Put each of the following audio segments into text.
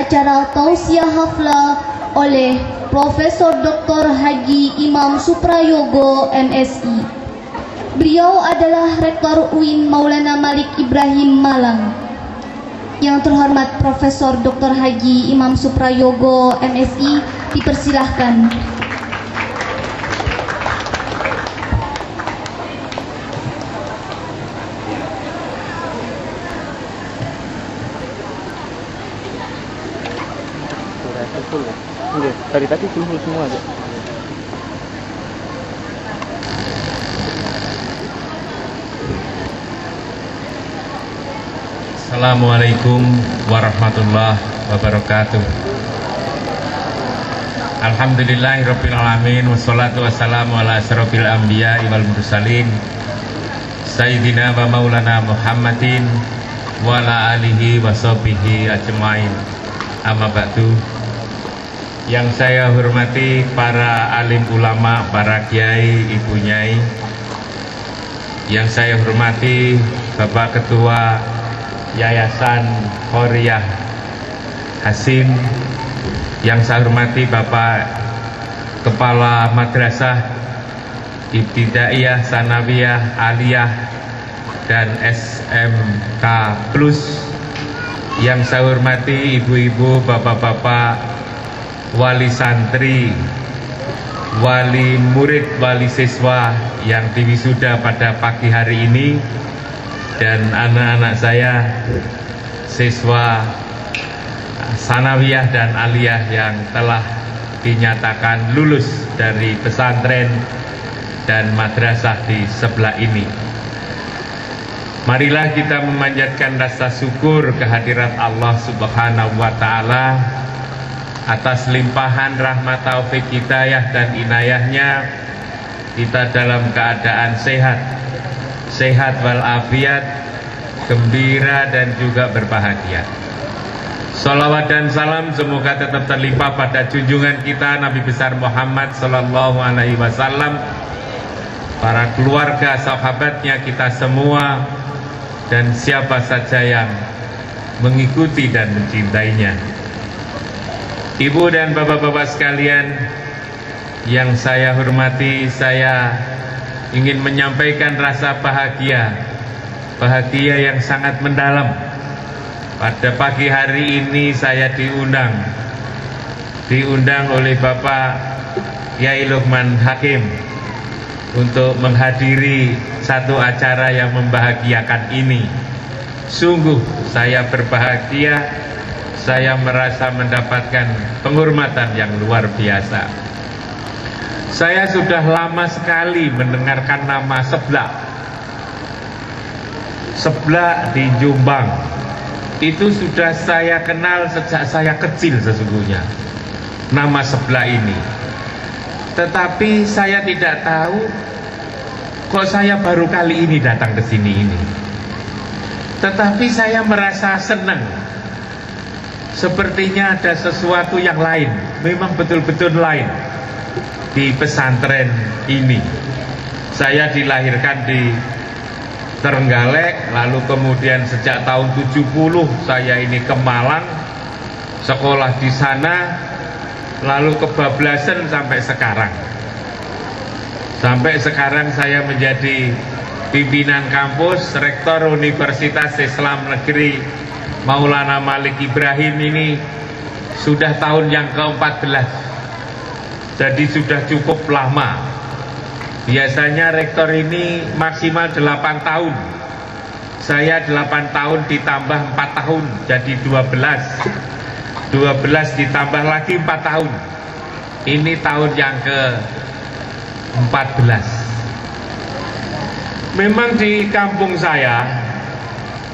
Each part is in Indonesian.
acara tausiah hafla oleh Profesor Dr. Haji Imam Suprayogo MSI. Beliau adalah Rektor UIN Maulana Malik Ibrahim Malang. Yang terhormat Profesor Dr. Haji Imam Suprayogo MSI, dipersilahkan. Dari tadi full semua aja. Assalamualaikum warahmatullahi wabarakatuh. Alhamdulillahirabbil alamin, wassalatu wassalamu ala asyrofil anbiya'i wal mursalin sayyidina wa maulana Muhammadin wa ala alihi wa sahbihi ajmain. Amma ba'du. Yang saya hormati para alim ulama, para kiai, ibu nyai. Yang saya hormati Bapak Ketua Yayasan Khoriyah Hasim. Yang saya hormati Bapak Kepala Madrasah Ibtidaiyah, Sanawiyah, Aliyah dan SMK Plus. Yang saya hormati ibu-ibu, bapak-bapak, wali santri, wali murid, wali siswa yang diwisuda pada pagi hari ini, dan anak-anak saya, siswa sanawiyah dan aliyah yang telah dinyatakan lulus dari pesantren dan madrasah di sebelah ini. Marilah kita memanjatkan rasa syukur kehadirat Allah Subhanahu wa Ta'ala atas limpahan rahmat, taufik, hidayah dan inayahnya. Kita dalam keadaan sehat walafiat, gembira dan juga berbahagia. Salawat dan salam semoga tetap terlimpah pada junjungan kita Nabi besar Muhammad Sallallahu Alaihi Wasallam, para keluarga, sahabatnya, kita semua, dan siapa saja yang mengikuti dan mencintainya. Ibu dan bapak-bapak sekalian yang saya hormati, saya ingin menyampaikan rasa bahagia yang sangat mendalam. Pada pagi hari ini saya diundang oleh Bapak Yai Luqman Hakim untuk menghadiri satu acara yang membahagiakan ini. Sungguh saya berbahagia. Saya merasa mendapatkan penghormatan yang luar biasa. Saya sudah lama sekali mendengarkan nama Seblak. Seblak di Jombang itu sudah saya kenal sejak saya kecil sesungguhnya, nama Seblak ini. Tetapi saya tidak tahu kok saya baru kali ini datang ke sini ini. Tetapi saya merasa senang. Sepertinya ada sesuatu yang lain, memang betul-betul lain di pesantren ini. Saya dilahirkan di Trenggalek, lalu kemudian sejak tahun 70 saya ini ke Malang, sekolah di sana, lalu kebablasan sampai sekarang. Sampai sekarang saya menjadi pimpinan kampus, rektor Universitas Islam Negeri Maulana Malik Ibrahim ini sudah tahun yang ke-14. Jadi sudah cukup lama. Biasanya rektor ini maksimal 8 tahun. Saya 8 tahun ditambah 4 tahun, jadi 12. 12 ditambah lagi 4 tahun. Ini tahun yang ke-14. Memang di kampung saya,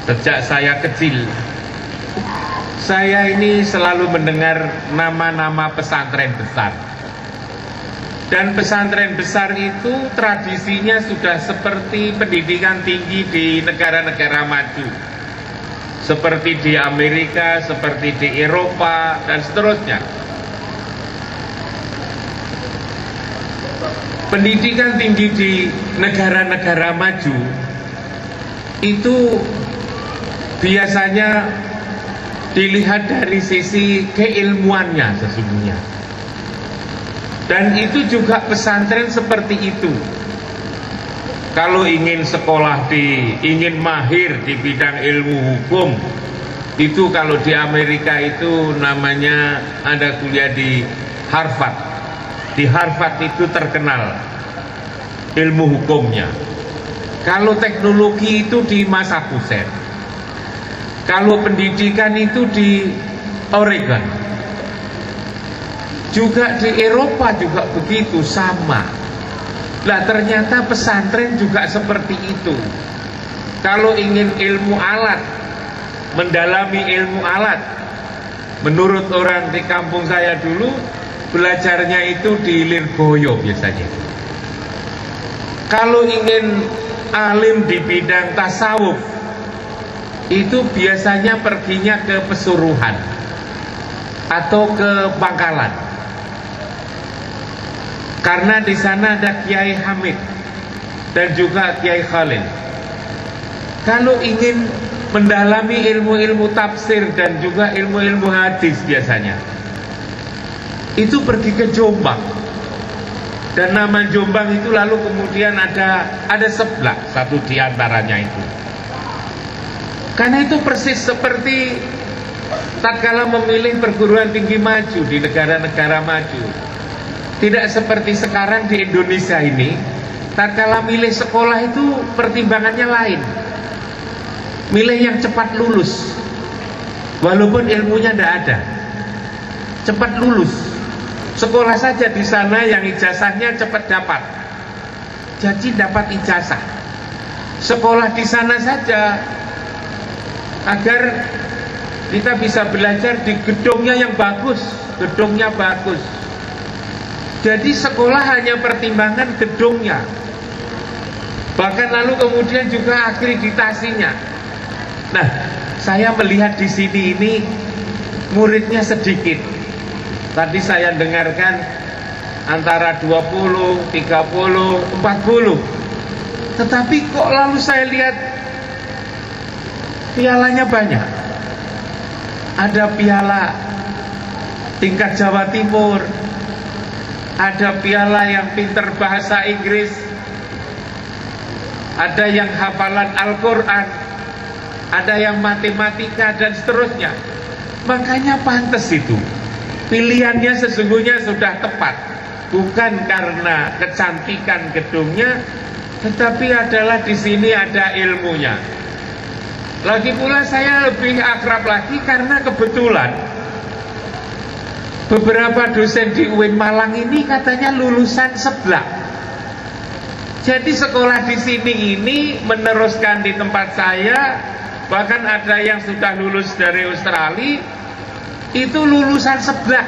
sejak saya kecil, saya ini selalu mendengar nama-nama pesantren besar. Dan pesantren besar itu tradisinya sudah seperti pendidikan tinggi di negara-negara maju, seperti di Amerika, seperti di Eropa, dan seterusnya. Pendidikan tinggi di negara-negara maju itu biasanya dilihat dari sisi keilmuannya sesungguhnya. Dan itu juga pesantren seperti itu. Kalau ingin sekolah ingin mahir di bidang ilmu hukum, itu kalau di Amerika itu namanya ada kuliah di Harvard. Di Harvard itu terkenal ilmu hukumnya. Kalau teknologi itu di Massachusetts. Kalau pendidikan itu di Oregon. Juga di Eropa juga begitu, sama. Lah ternyata pesantren juga seperti itu. Kalau ingin ilmu alat, mendalami ilmu alat, menurut orang di kampung saya dulu, belajarnya itu di Lirboyo biasanya. Kalau ingin alim di bidang tasawuf, itu biasanya perginya ke Pesuruhan atau ke Bangkalan. Karena di sana ada Kiai Hamid dan juga Kiai Khalil. Kalau ingin mendalami ilmu-ilmu tafsir dan juga ilmu-ilmu hadis biasanya, itu pergi ke Jombang. Dan nama Jombang itu lalu kemudian ada sebelah satu di antaranya itu. Karena itu persis seperti tatkala memilih perguruan tinggi maju di negara-negara maju. Tidak seperti sekarang di Indonesia ini, tatkala milih sekolah itu pertimbangannya lain. Milih yang cepat lulus, walaupun ilmunya tidak ada. Cepat lulus. Sekolah saja di sana yang ijazahnya cepat dapat. Jadi dapat ijazah. Sekolah di sana saja agar kita bisa belajar di gedungnya yang bagus, gedungnya bagus. Jadi sekolah hanya pertimbangan gedungnya. Bahkan lalu kemudian juga akreditasinya. Nah, saya melihat di sini ini muridnya sedikit. Tadi saya dengarkan antara 20, 30, 40. Tetapi kok lalu saya lihat pialanya banyak. Ada piala tingkat Jawa Timur, ada piala yang pinter bahasa Inggris, ada yang hafalan Al-Quran, ada yang matematika dan seterusnya. Makanya pantas itu. Pilihannya sesungguhnya sudah tepat. Bukan karena kecantikan gedungnya, tetapi adalah di sini ada ilmunya. Lagi pula saya lebih akrab lagi karena kebetulan beberapa dosen di UIN Malang ini katanya lulusan sebelah. Jadi sekolah di sini ini meneruskan di tempat saya. Bahkan ada yang sudah lulus dari Australia, itu lulusan sebelah.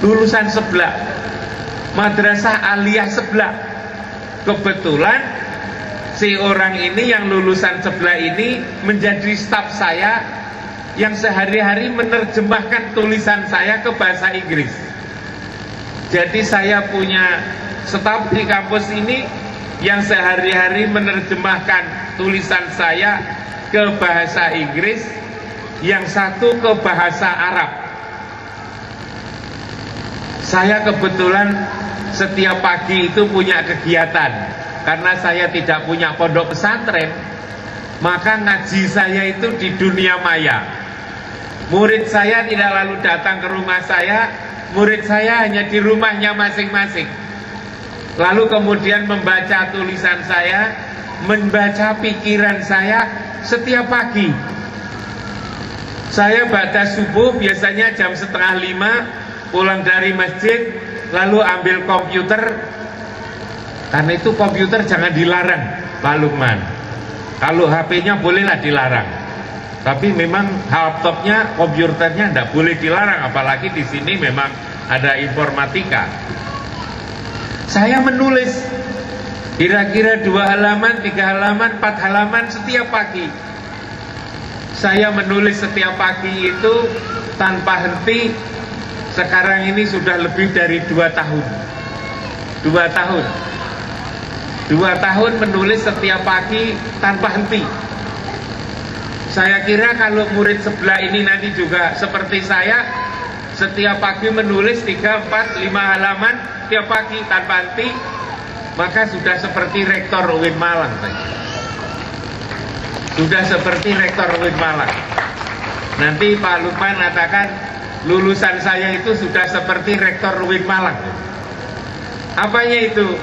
Lulusan sebelah. Madrasah aliyah sebelah. Kebetulan si orang ini yang lulusan sebelah ini menjadi staf saya yang sehari-hari menerjemahkan tulisan saya ke bahasa Inggris. Jadi saya punya staf di kampus ini yang sehari-hari menerjemahkan tulisan saya ke bahasa Inggris, yang satu ke bahasa Arab. Saya kebetulan setiap pagi itu punya kegiatan. Karena saya tidak punya pondok pesantren, maka ngaji saya itu di dunia maya. Murid saya tidak lalu datang ke rumah saya, murid saya hanya di rumahnya masing-masing. Lalu kemudian membaca tulisan saya, membaca pikiran saya setiap pagi. Saya baca subuh biasanya jam 4:30, pulang dari masjid, lalu ambil komputer. Karena itu komputer jangan dilarang, Pak Lukman. Kalau HP-nya bolehlah dilarang. Tapi memang laptopnya, komputernya tidak boleh dilarang, apalagi di sini memang ada informatika. Saya menulis kira-kira 2 halaman, 3 halaman, 4 halaman setiap pagi. Saya menulis setiap pagi itu tanpa henti. Sekarang ini sudah lebih dari 2 tahun. 2 tahun. 2 tahun menulis setiap pagi tanpa henti. Saya kira kalau murid sebelah ini nanti juga seperti saya, setiap pagi menulis 3, 4, 5 halaman tiap pagi tanpa henti, maka sudah seperti Rektor UIN Malang. Sudah seperti Rektor UIN Malang. Nanti Pak Lukman katakan lulusan saya itu sudah seperti Rektor UIN Malang. Apanya itu?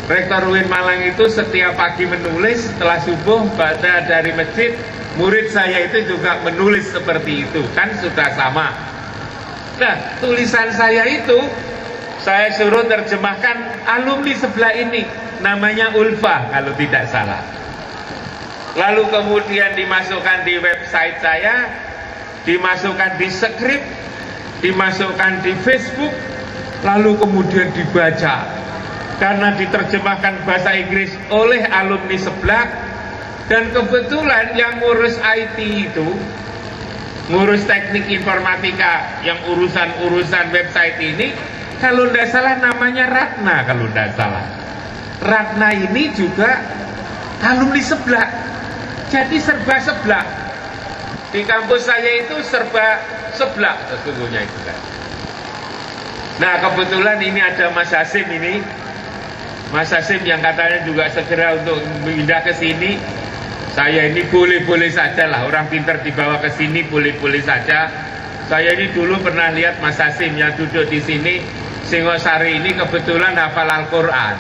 Rektor UIN Malang itu setiap pagi menulis, setelah subuh baca dari masjid, murid saya itu juga menulis seperti itu, kan sudah sama. Nah, tulisan saya itu saya suruh terjemahkan alumni sebelah ini, namanya Ulfa kalau tidak salah. Lalu kemudian dimasukkan di website saya, dimasukkan di skrip, dimasukkan di Facebook, lalu kemudian dibaca. Karena diterjemahkan bahasa Inggris oleh alumni sebelah, dan kebetulan yang ngurus IT itu, ngurus teknik informatika, yang urusan-urusan website ini, kalau tidak salah namanya Ratna, kalau tidak salah. Ratna ini juga alumni sebelah, jadi serba sebelah. Di kampus saya itu serba sebelah sesungguhnya itu kan. Nah, kebetulan ini ada Mas Hasim ini, Mas Hasim yang katanya juga segera untuk pindah ke sini. Saya ini boleh-boleh saja lah, orang pintar dibawa ke sini boleh-boleh saja. Saya ini dulu pernah lihat Mas Hasim yang duduk di sini, Singosari ini kebetulan hafal Al-Quran.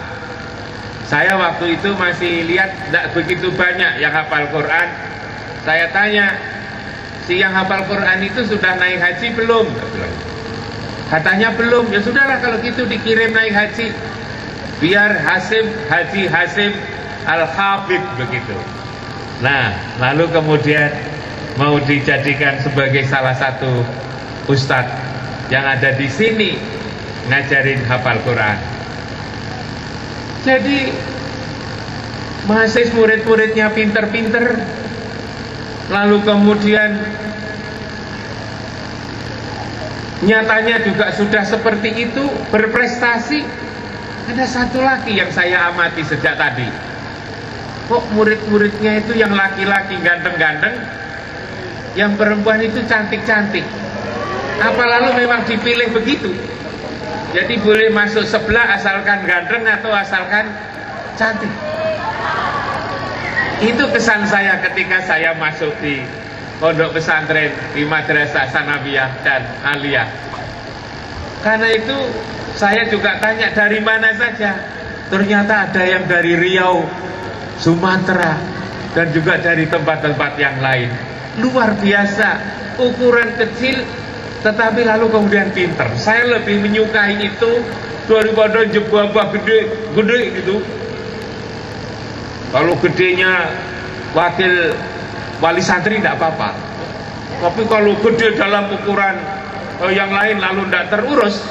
Saya waktu itu masih lihat tidak begitu banyak yang hafal Quran. Saya tanya, si yang hafal Quran itu sudah naik haji belum? Katanya belum. Ya sudahlah kalau gitu dikirim naik haji. Biar Haji Hasim Al-Habib begitu. Nah, lalu kemudian mau dijadikan sebagai salah satu ustadz yang ada di sini ngajarin hafal Quran. Jadi mahasiswa murid-muridnya pinter-pinter, lalu kemudian nyatanya juga sudah seperti itu, berprestasi. Ada satu lagi yang saya amati sejak tadi. Kok murid-muridnya itu yang laki-laki ganteng-ganteng, yang perempuan itu cantik-cantik. Apa lalu memang dipilih begitu? Jadi boleh masuk sebelah asalkan ganteng atau asalkan cantik. Itu kesan saya ketika saya masuk di pondok pesantren di Madrasah Sanawiyah dan Aliyah. Karena itu saya juga tanya dari mana saja. Ternyata ada yang dari Riau, Sumatera, dan juga dari tempat-tempat yang lain. Luar biasa, ukuran kecil tetapi lalu kemudian pinter. Saya lebih menyukai itu daripada jebabah gede gitu. Kalau gedenya wakil wali santri tidak apa-apa, tapi kalau gede dalam ukuran yang lain lalu tidak terurus,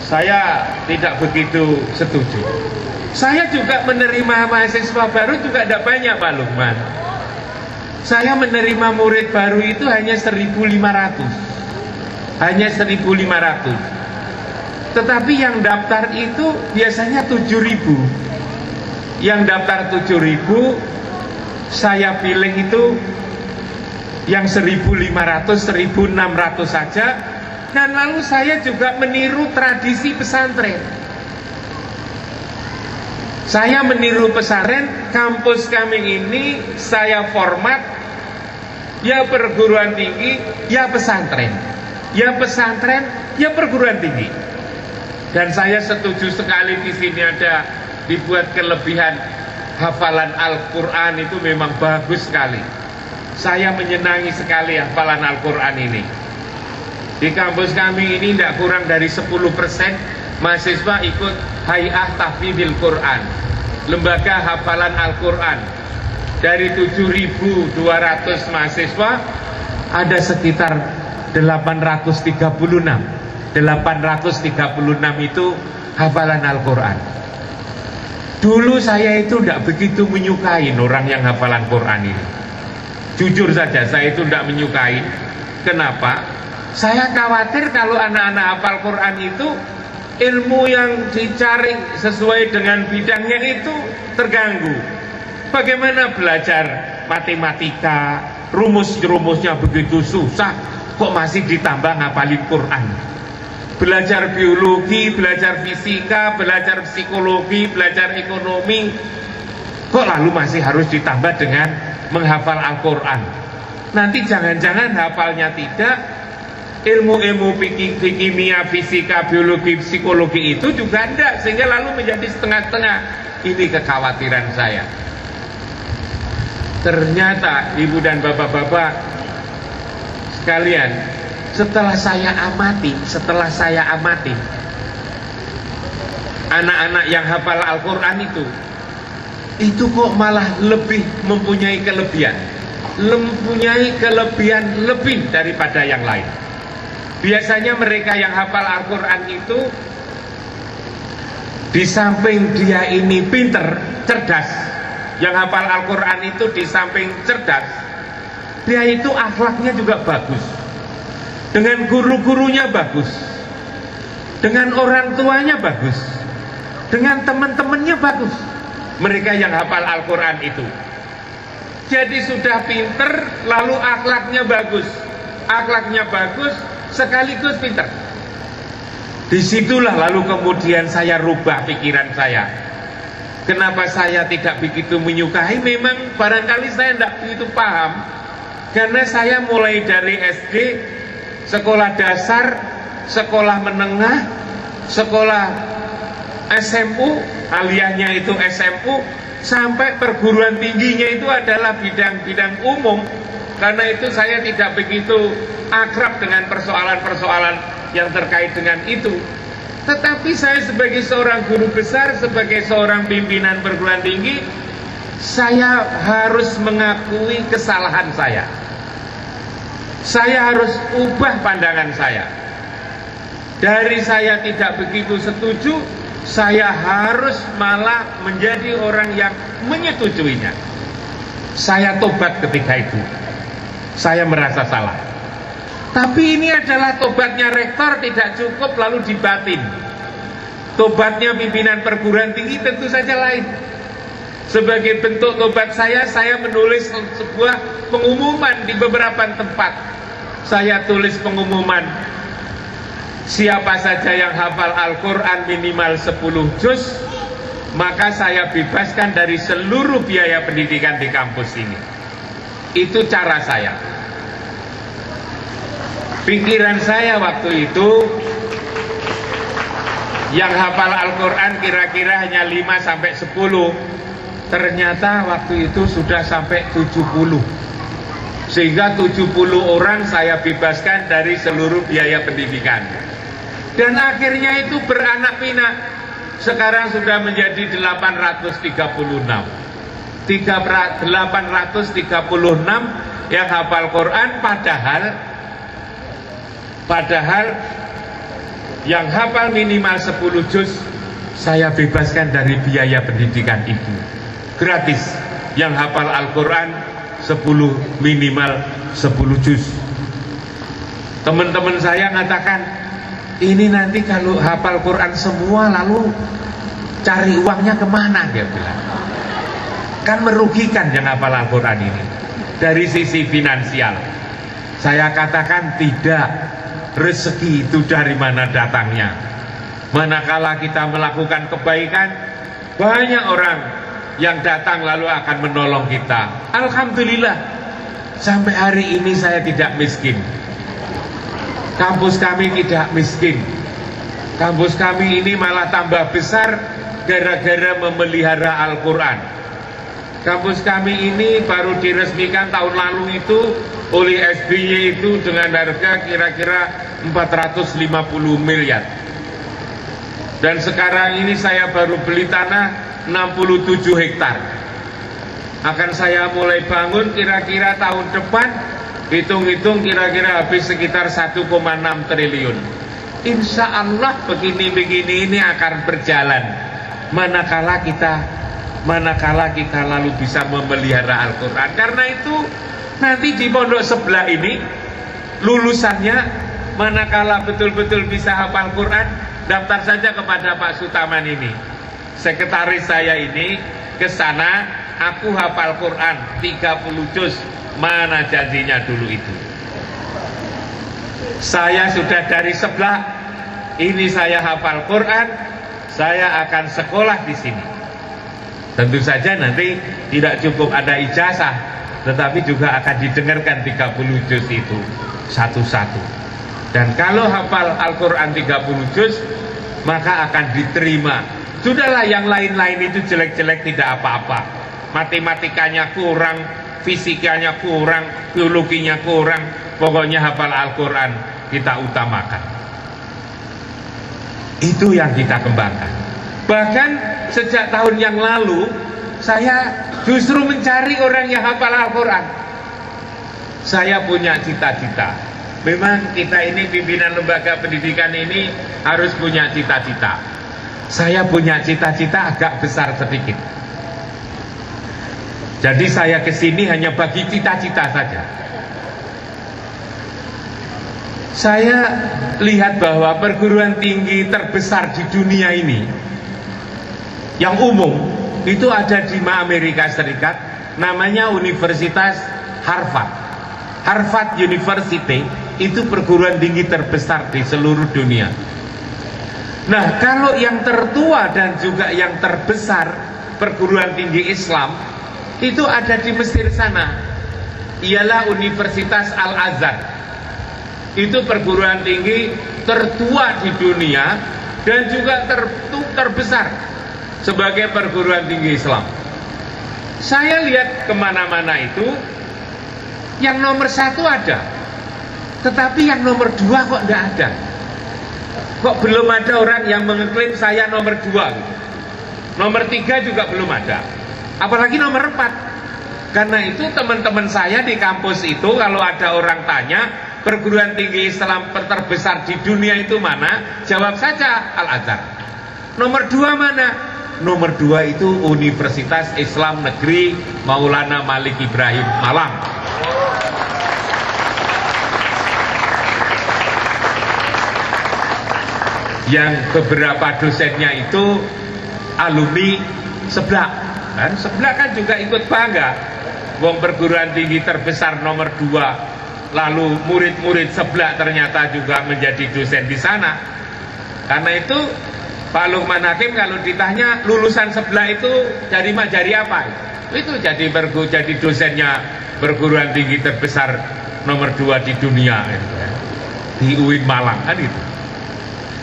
saya tidak begitu setuju. Saya juga menerima mahasiswa baru juga tidak banyak, Pak Lukman. Saya menerima murid baru itu hanya 1.500. Hanya 1.500. Tetapi yang daftar itu biasanya 7.000. Yang daftar 7.000, saya pilih itu yang 1.500, 1.600 saja. Dan lalu saya juga meniru tradisi pesantren. Saya meniru pesantren, kampus kami ini saya format ya perguruan tinggi, ya pesantren. Ya pesantren, ya perguruan tinggi. Dan saya setuju sekali di sini ada dibuat kelebihan hafalan Al-Quran, itu memang bagus sekali. Saya menyenangi sekali hafalan Al-Quran ini. Di kampus kami ini tidak kurang dari 10% mahasiswa ikut Hay'ah Tahfidil Quran, lembaga hafalan Al-Quran. Dari 7.200 mahasiswa ada sekitar 836 itu hafalan Al-Quran. Dulu saya itu tidak begitu menyukai orang yang hafalan Quran ini. Jujur saja saya itu tidak menyukai. Kenapa? Saya khawatir kalau anak-anak hafal Quran itu ilmu yang dicari sesuai dengan bidangnya itu terganggu. Bagaimana belajar matematika, rumus-rumusnya begitu susah, kok masih ditambah ngapalin Quran. Belajar biologi, belajar fisika, belajar psikologi, belajar ekonomi, kok lalu masih harus ditambah dengan menghafal Al-Quran. Nanti jangan-jangan hafalnya tidak, ilmu-ilmu kimia, fisika, biologi, psikologi itu juga tidak, sehingga lalu menjadi setengah-setengah. Ini kekhawatiran saya. Ternyata ibu dan bapak-bapak sekalian, setelah saya amati anak-anak yang hafal Al-Quran itu kok malah lebih mempunyai kelebihan lebih daripada yang lain. Biasanya mereka yang hafal Al-Quran itu, di samping dia ini pinter, cerdas, yang hafal Al-Quran itu di samping cerdas, dia itu akhlaknya juga bagus, dengan guru-gurunya bagus, dengan orang tuanya bagus, dengan teman-temannya bagus. Mereka yang hafal Al-Quran itu jadi sudah pinter, lalu akhlaknya bagus sekaligus pinter. Disitulah lalu kemudian saya rubah pikiran saya. Kenapa saya tidak begitu menyukai? Memang barangkali saya tidak begitu paham, karena saya mulai dari SD, sekolah dasar, sekolah menengah, sekolah SMU, aliyahnya itu SMU, sampai perguruan tingginya itu adalah bidang-bidang umum. Karena itu saya tidak begitu akrab dengan persoalan-persoalan yang terkait dengan itu. Tetapi saya sebagai seorang guru besar, sebagai seorang pimpinan perguruan tinggi, saya harus mengakui kesalahan saya. Saya harus ubah pandangan saya. Dari saya tidak begitu setuju, saya harus malah menjadi orang yang menyetujuinya. Saya tobat ketika itu. Saya merasa salah. Tapi ini adalah tobatnya rektor, tidak cukup lalu dibatin. Tobatnya pimpinan perguruan tinggi tentu saja lain. Sebagai bentuk tobat saya menulis sebuah pengumuman di beberapa tempat. Saya tulis pengumuman, siapa saja yang hafal Al-Quran minimal 10 juz, maka saya bebaskan dari seluruh biaya pendidikan di kampus ini. Itu cara saya. Pikiran saya waktu itu, yang hafal Al-Quran kira-kira hanya 5-10, ternyata waktu itu sudah sampai 70. Sehingga 70 orang saya bebaskan dari seluruh biaya pendidikan. Dan akhirnya itu beranak pinak. Sekarang sudah menjadi 836 yang hafal Quran, padahal yang hafal minimal 10 juz saya bebaskan dari biaya pendidikan itu. Gratis. Yang hafal Al-Quran minimal 10 juz. Teman-teman saya mengatakan, ini nanti kalau hafal Quran semua lalu cari uangnya kemana, dia bilang. Kan merugikan yang hafal Al-Quran ini dari sisi finansial. Saya katakan tidak. Rezeki itu dari mana datangnya? Manakala kita melakukan kebaikan, banyak orang yang datang lalu akan menolong kita. Alhamdulillah, sampai hari ini saya tidak miskin. Kampus kami tidak miskin. Kampus kami ini malah tambah besar gara-gara memelihara Al-Quran. Kampus kami ini baru diresmikan tahun lalu itu oleh SBY itu dengan harga kira-kira 450 miliar. Dan sekarang ini saya baru beli tanah 67 hektar. Akan saya mulai bangun kira-kira tahun depan, hitung-hitung kira-kira habis sekitar 1,6 triliun. Insya Allah begini-begini ini akan berjalan. Manakala kita lalu bisa memelihara Al-Quran. Karena itu nanti di pondok sebelah ini lulusannya, manakala betul-betul bisa hafal Quran, daftar saja kepada Pak Sutaman ini. Sekretaris saya ini ke sana, aku hafal Quran 30 juz. Mana janjinya dulu itu? Saya sudah dari sebelah, ini saya hafal Quran, saya akan sekolah di sini. Tentu saja nanti tidak cukup ada ijazah, tetapi juga akan didengarkan 30 juz itu satu-satu. Dan kalau hafal Al-Quran 30 juz, maka akan diterima. Sudahlah yang lain-lain itu jelek-jelek tidak apa-apa. Matematikanya kurang, fisikanya kurang, biologinya kurang, pokoknya hafal Al-Quran kita utamakan. Itu yang kita kembangkan. Bahkan sejak tahun yang lalu saya justru mencari orang yang hafal Al-Quran. Saya punya cita-cita. Memang kita ini pimpinan lembaga pendidikan ini harus punya cita-cita. Saya punya cita-cita agak besar sedikit. Jadi saya kesini hanya bagi cita-cita saja. Saya lihat bahwa perguruan tinggi terbesar di dunia ini yang umum itu ada di Amerika Serikat, namanya Universitas Harvard. Harvard University itu perguruan tinggi terbesar di seluruh dunia. Nah, kalau yang tertua dan juga yang terbesar perguruan tinggi Islam itu ada di Mesir sana, ialah Universitas Al-Azhar. Itu perguruan tinggi tertua di dunia dan juga terbesar sebagai perguruan tinggi Islam. Saya lihat kemana-mana itu, yang nomor 1 ada, tetapi yang nomor 2 kok tidak ada. Kok belum ada orang yang mengeklaim saya nomor 2 gitu. Nomor 3 juga belum ada, apalagi nomor 4. Karena itu teman-teman saya di kampus itu kalau ada orang tanya perguruan tinggi Islam terbesar di dunia itu mana, jawab saja Al-Azhar. Nomor 2 mana? Nomor 2 itu Universitas Islam Negeri Maulana Malik Ibrahim Malang. Yang beberapa dosennya itu alumni sebelah. Dan sebelah kan juga ikut bangga, wong perguruan tinggi terbesar nomor 2, lalu murid-murid sebelah ternyata juga menjadi dosen di sana. Karena itu Pak Luqman Hakim kalau ditanya lulusan sebelah itu dari apa? Itu jadi dosennya perguruan tinggi terbesar nomor 2 di dunia gitu ya. Di UIN Malang kan itu.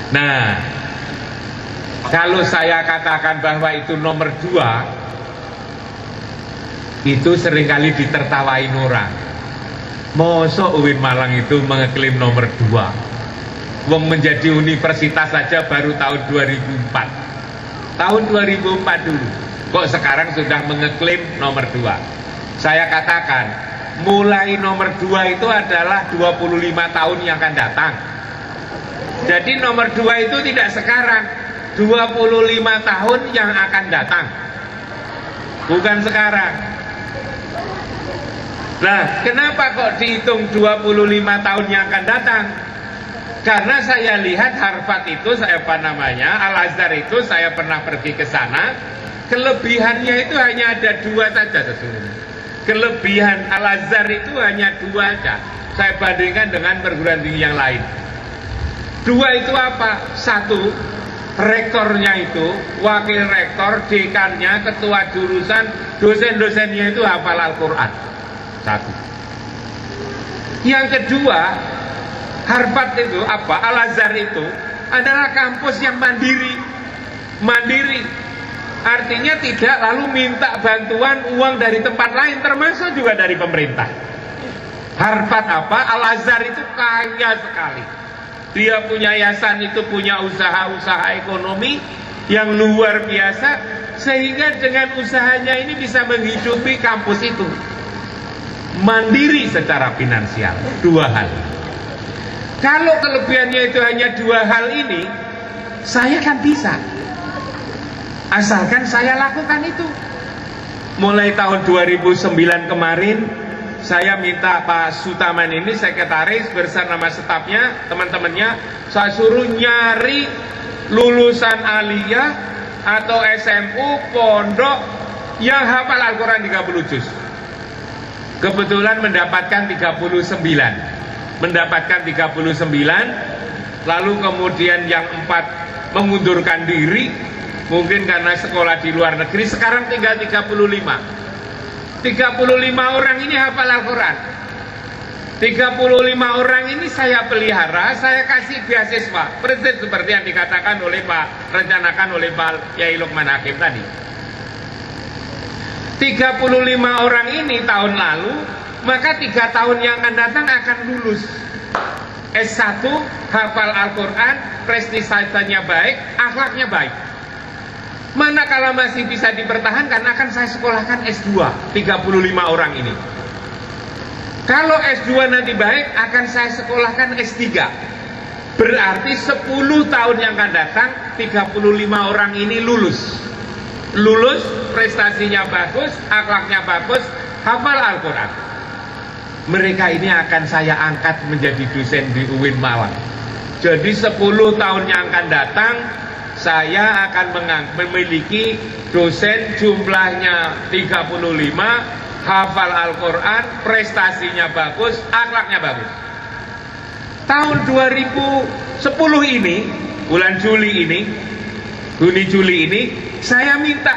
Nah, kalau saya katakan bahwa itu nomor 2, itu seringkali ditertawain orang. Mosok UIN Malang itu mengeklaim nomor 2. Wong menjadi universitas saja baru tahun 2004. Tahun 2004 dulu. Kok sekarang sudah mengeklaim nomor 2? Saya katakan, mulai nomor 2 itu adalah 25 tahun yang akan datang. Jadi nomor 2 itu tidak sekarang, 25 tahun yang akan datang, bukan sekarang. Nah, kenapa kok dihitung 25 tahun yang akan datang? Karena saya lihat Harvard itu, Al-Azhar itu saya pernah pergi ke sana. Kelebihannya itu hanya ada 2 saja sesungguhnya. Kelebihan Al-Azhar itu hanya 2 saja. Saya bandingkan dengan perguruan tinggi yang lain. 2 itu apa? 1, rektornya itu, wakil rektor, dekannya, ketua jurusan, dosen-dosennya itu hafal Al-Quran. 1. Yang kedua, Harvard itu apa? Al-Azhar itu adalah kampus yang mandiri. Mandiri artinya tidak lalu minta bantuan uang dari tempat lain, termasuk juga dari pemerintah. Harvard apa? Al-Azhar itu kaya sekali. Dia punya yayasan itu, punya usaha-usaha ekonomi yang luar biasa, sehingga dengan usahanya ini bisa menghidupi kampus itu. Mandiri secara finansial. 2 hal. Kalau kelebihannya itu hanya 2 hal ini, saya kan bisa, asalkan saya lakukan itu. Mulai tahun 2009 kemarin, saya minta Pak Sutaman ini, sekretaris bersama stafnya, teman-temannya, saya suruh nyari lulusan aliyah atau SMU, pondok yang hafal Al-Quran 30 juz. Kebetulan mendapatkan 39. Lalu kemudian yang 4 mengundurkan diri, mungkin karena sekolah di luar negeri. Sekarang tinggal 35 orang ini hafal Al-Quran. 35 orang ini saya pelihara, saya kasih beasiswa persis seperti yang dikatakan oleh rencanakan oleh Pak Yai Lukman Hakim tadi. 35 orang ini tahun lalu, maka 3 tahun yang akan datang akan lulus S1, hafal Al-Quran, prestasinya baik, akhlaknya baik. Manakala masih bisa dipertahankan, akan saya sekolahkan S2, 35 orang ini. Kalau S2 nanti baik, akan saya sekolahkan S3. Berarti 10 tahun yang akan datang, 35 orang ini lulus. Lulus, prestasinya bagus, akhlaknya bagus, hafal Al-Quran. Mereka ini akan saya angkat menjadi dosen di UIN Malang. Jadi 10 tahun yang akan datang, saya akan memiliki dosen jumlahnya 35, hafal Al-Quran, prestasinya bagus, akhlaknya bagus. Tahun 2010 ini, bulan Juli ini, Juni-Juli ini, saya minta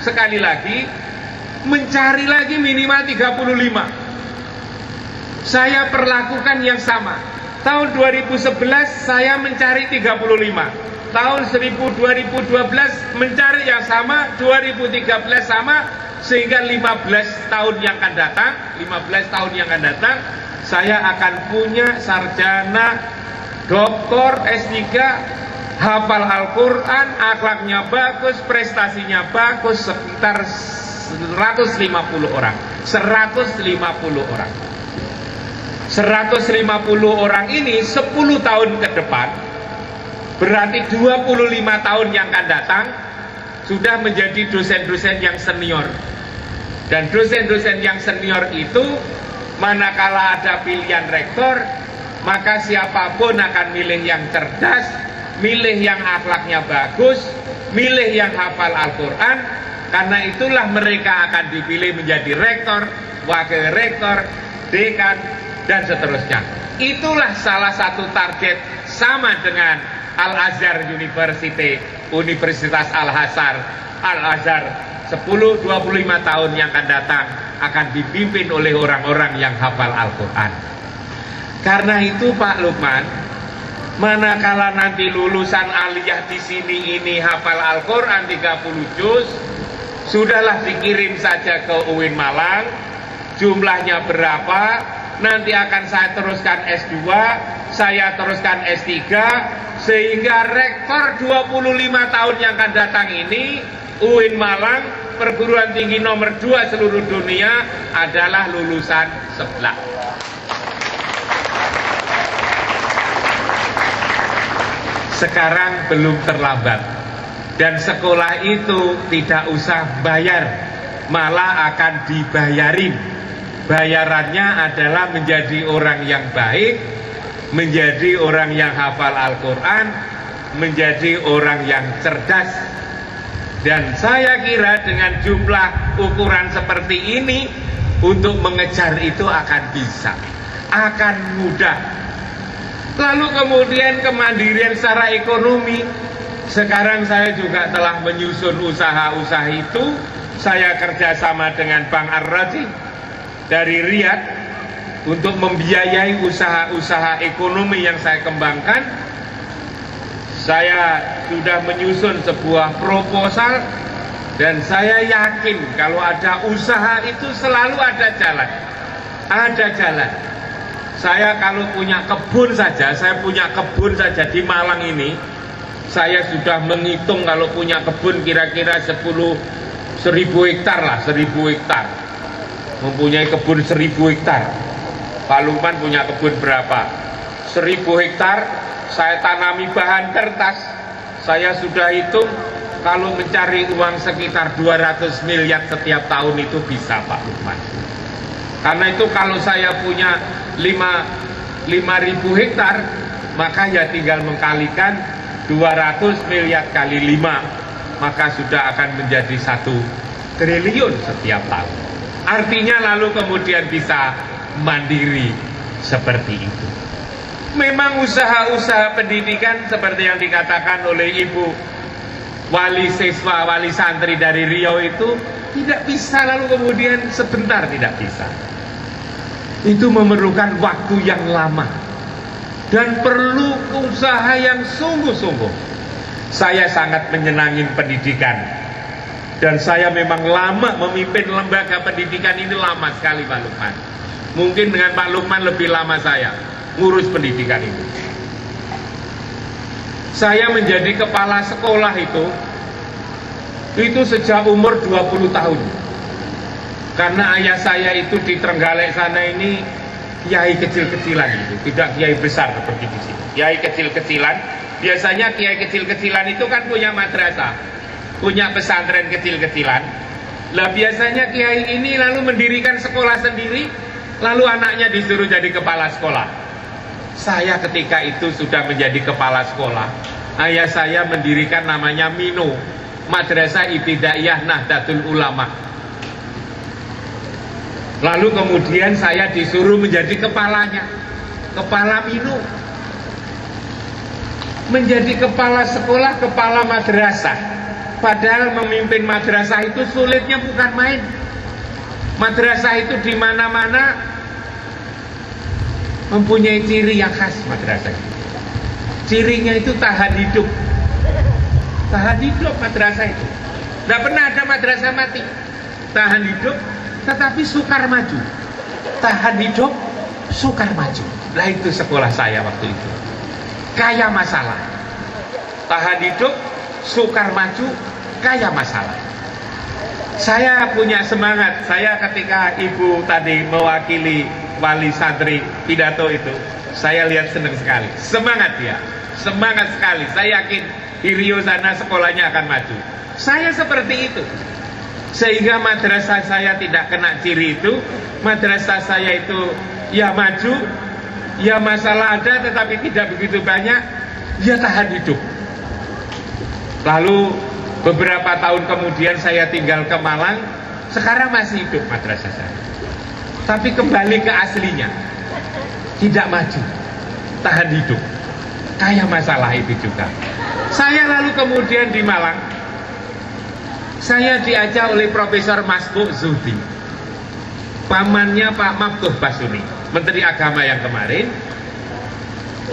sekali lagi mencari lagi minimal 35. Saya perlakukan yang sama. Tahun 2011 saya mencari 35. Tahun 2012 mencari yang sama, 2013 sama, sehingga 15 tahun yang akan datang, saya akan punya sarjana, doktor, S3, hafal Al-Quran, akhlaknya bagus, prestasinya bagus, sekitar 150 orang. 150 orang ini 10 tahun ke depan, berarti 25 tahun yang akan datang, sudah menjadi dosen-dosen yang senior. Dan dosen-dosen yang senior itu, manakala ada pilihan rektor, maka siapapun akan milih yang cerdas, milih yang akhlaknya bagus, milih yang hafal Al-Quran. Karena itulah mereka akan dipilih menjadi rektor, wakil rektor, dekan, dan seterusnya. Itulah salah satu target sama dengan Al-Azhar University, Universitas Al-Azhar 10-25 tahun yang akan datang akan dipimpin oleh orang-orang yang hafal Al-Quran. Karena itu Pak Lukman, manakala nanti lulusan aliyah di sini ini hafal Al-Quran 30 juz, sudahlah dikirim saja ke UIN Malang, jumlahnya berapa, nanti akan saya teruskan S2, saya teruskan S3, sehingga rektor 25 tahun yang akan datang ini, UIN Malang, perguruan tinggi nomor 2 seluruh dunia, adalah lulusan sebelah. Sekarang belum terlambat, dan sekolah itu tidak usah bayar, malah akan dibayarin. Bayarannya adalah menjadi orang yang baik, menjadi orang yang hafal Al-Quran, menjadi orang yang cerdas. Dan saya kira dengan jumlah ukuran seperti ini, untuk mengejar itu akan bisa, akan mudah. Lalu kemudian kemandirian secara ekonomi, sekarang saya juga telah menyusun usaha-usaha itu. Saya kerjasama dengan Bank Ar-Raji dari Riyadh untuk membiayai usaha-usaha ekonomi yang saya kembangkan. Saya sudah menyusun sebuah proposal, dan saya yakin kalau ada usaha itu selalu ada jalan. Ada jalan. Saya kalau punya kebun saja, di Malang ini, saya sudah menghitung kalau punya kebun kira-kira 10.000 hektar lah, 1.000 hektar. Mempunyai kebun 1.000 hektar. Pak Lukman punya kebun berapa? 1.000 hektar, saya tanami bahan kertas. Saya sudah hitung, kalau mencari uang sekitar 200 miliar setiap tahun itu bisa, Pak Lukman. Karena itu kalau saya punya 5.000 hektar, maka ya tinggal mengkalikan 200 miliar kali 5, maka sudah akan menjadi 1 triliun setiap tahun. Artinya lalu kemudian bisa mandiri seperti itu. Memang usaha-usaha pendidikan seperti yang dikatakan oleh Ibu wali siswa, wali santri dari Riau itu tidak bisa lalu kemudian sebentar, tidak bisa. Itu memerlukan waktu yang lama dan perlu usaha yang sungguh-sungguh. Saya sangat menyenangi pendidikan dan saya memang lama memimpin lembaga pendidikan ini, lama sekali Pak Lukman. Mungkin dengan Pak Lukman lebih lama saya ngurus pendidikan itu. Saya menjadi kepala sekolah itu sejak umur 20 tahun. Karena ayah saya itu di Trenggalek sana ini kiai kecil-kecilan gitu, tidak kiai besar seperti di sini. Kiai kecil-kecilan, biasanya kiai kecil-kecilan itu kan punya madrasah, punya pesantren kecil-kecilan. Lah biasanya kiai ini lalu mendirikan sekolah sendiri, lalu anaknya disuruh jadi kepala sekolah. Saya ketika itu sudah menjadi kepala sekolah. Ayah saya mendirikan namanya Mino, Madrasah Ibtidaiyah Nahdlatul Ulama. Lalu kemudian saya disuruh menjadi kepalanya, kepala Mino. Menjadi kepala sekolah, kepala madrasah. Padahal memimpin madrasah itu sulitnya bukan main. Madrasah itu di mana-mana mempunyai ciri yang khas madrasah. Cirinya itu tahan hidup. Tahan hidup madrasah itu. Tidak pernah ada madrasah mati. Tahan hidup, tetapi sukar maju. Tahan hidup, sukar maju. Nah itu sekolah saya waktu itu. Kaya masalah. Tahan hidup, sukar maju, kaya masalah. Saya punya semangat. Saya ketika Ibu tadi mewakili wali santri pidato itu, saya lihat senang sekali. Semangat dia, semangat sekali. Saya yakin di Riau sana sekolahnya akan maju. Saya seperti itu. Sehingga madrasah saya tidak kena ciri itu. Madrasah saya itu ya maju, ya masalah ada tetapi tidak begitu banyak, ya tahan hidup. Lalu beberapa tahun kemudian saya tinggal ke Malang. Sekarang masih hidup madrasah saya, tapi kembali ke aslinya. Tidak maju, tahan hidup, kaya masalah itu juga. Saya lalu kemudian di Malang, saya diajak oleh Profesor Masbuk Zuhdi, pamannya Pak Maftuh Basuni, Menteri Agama yang kemarin,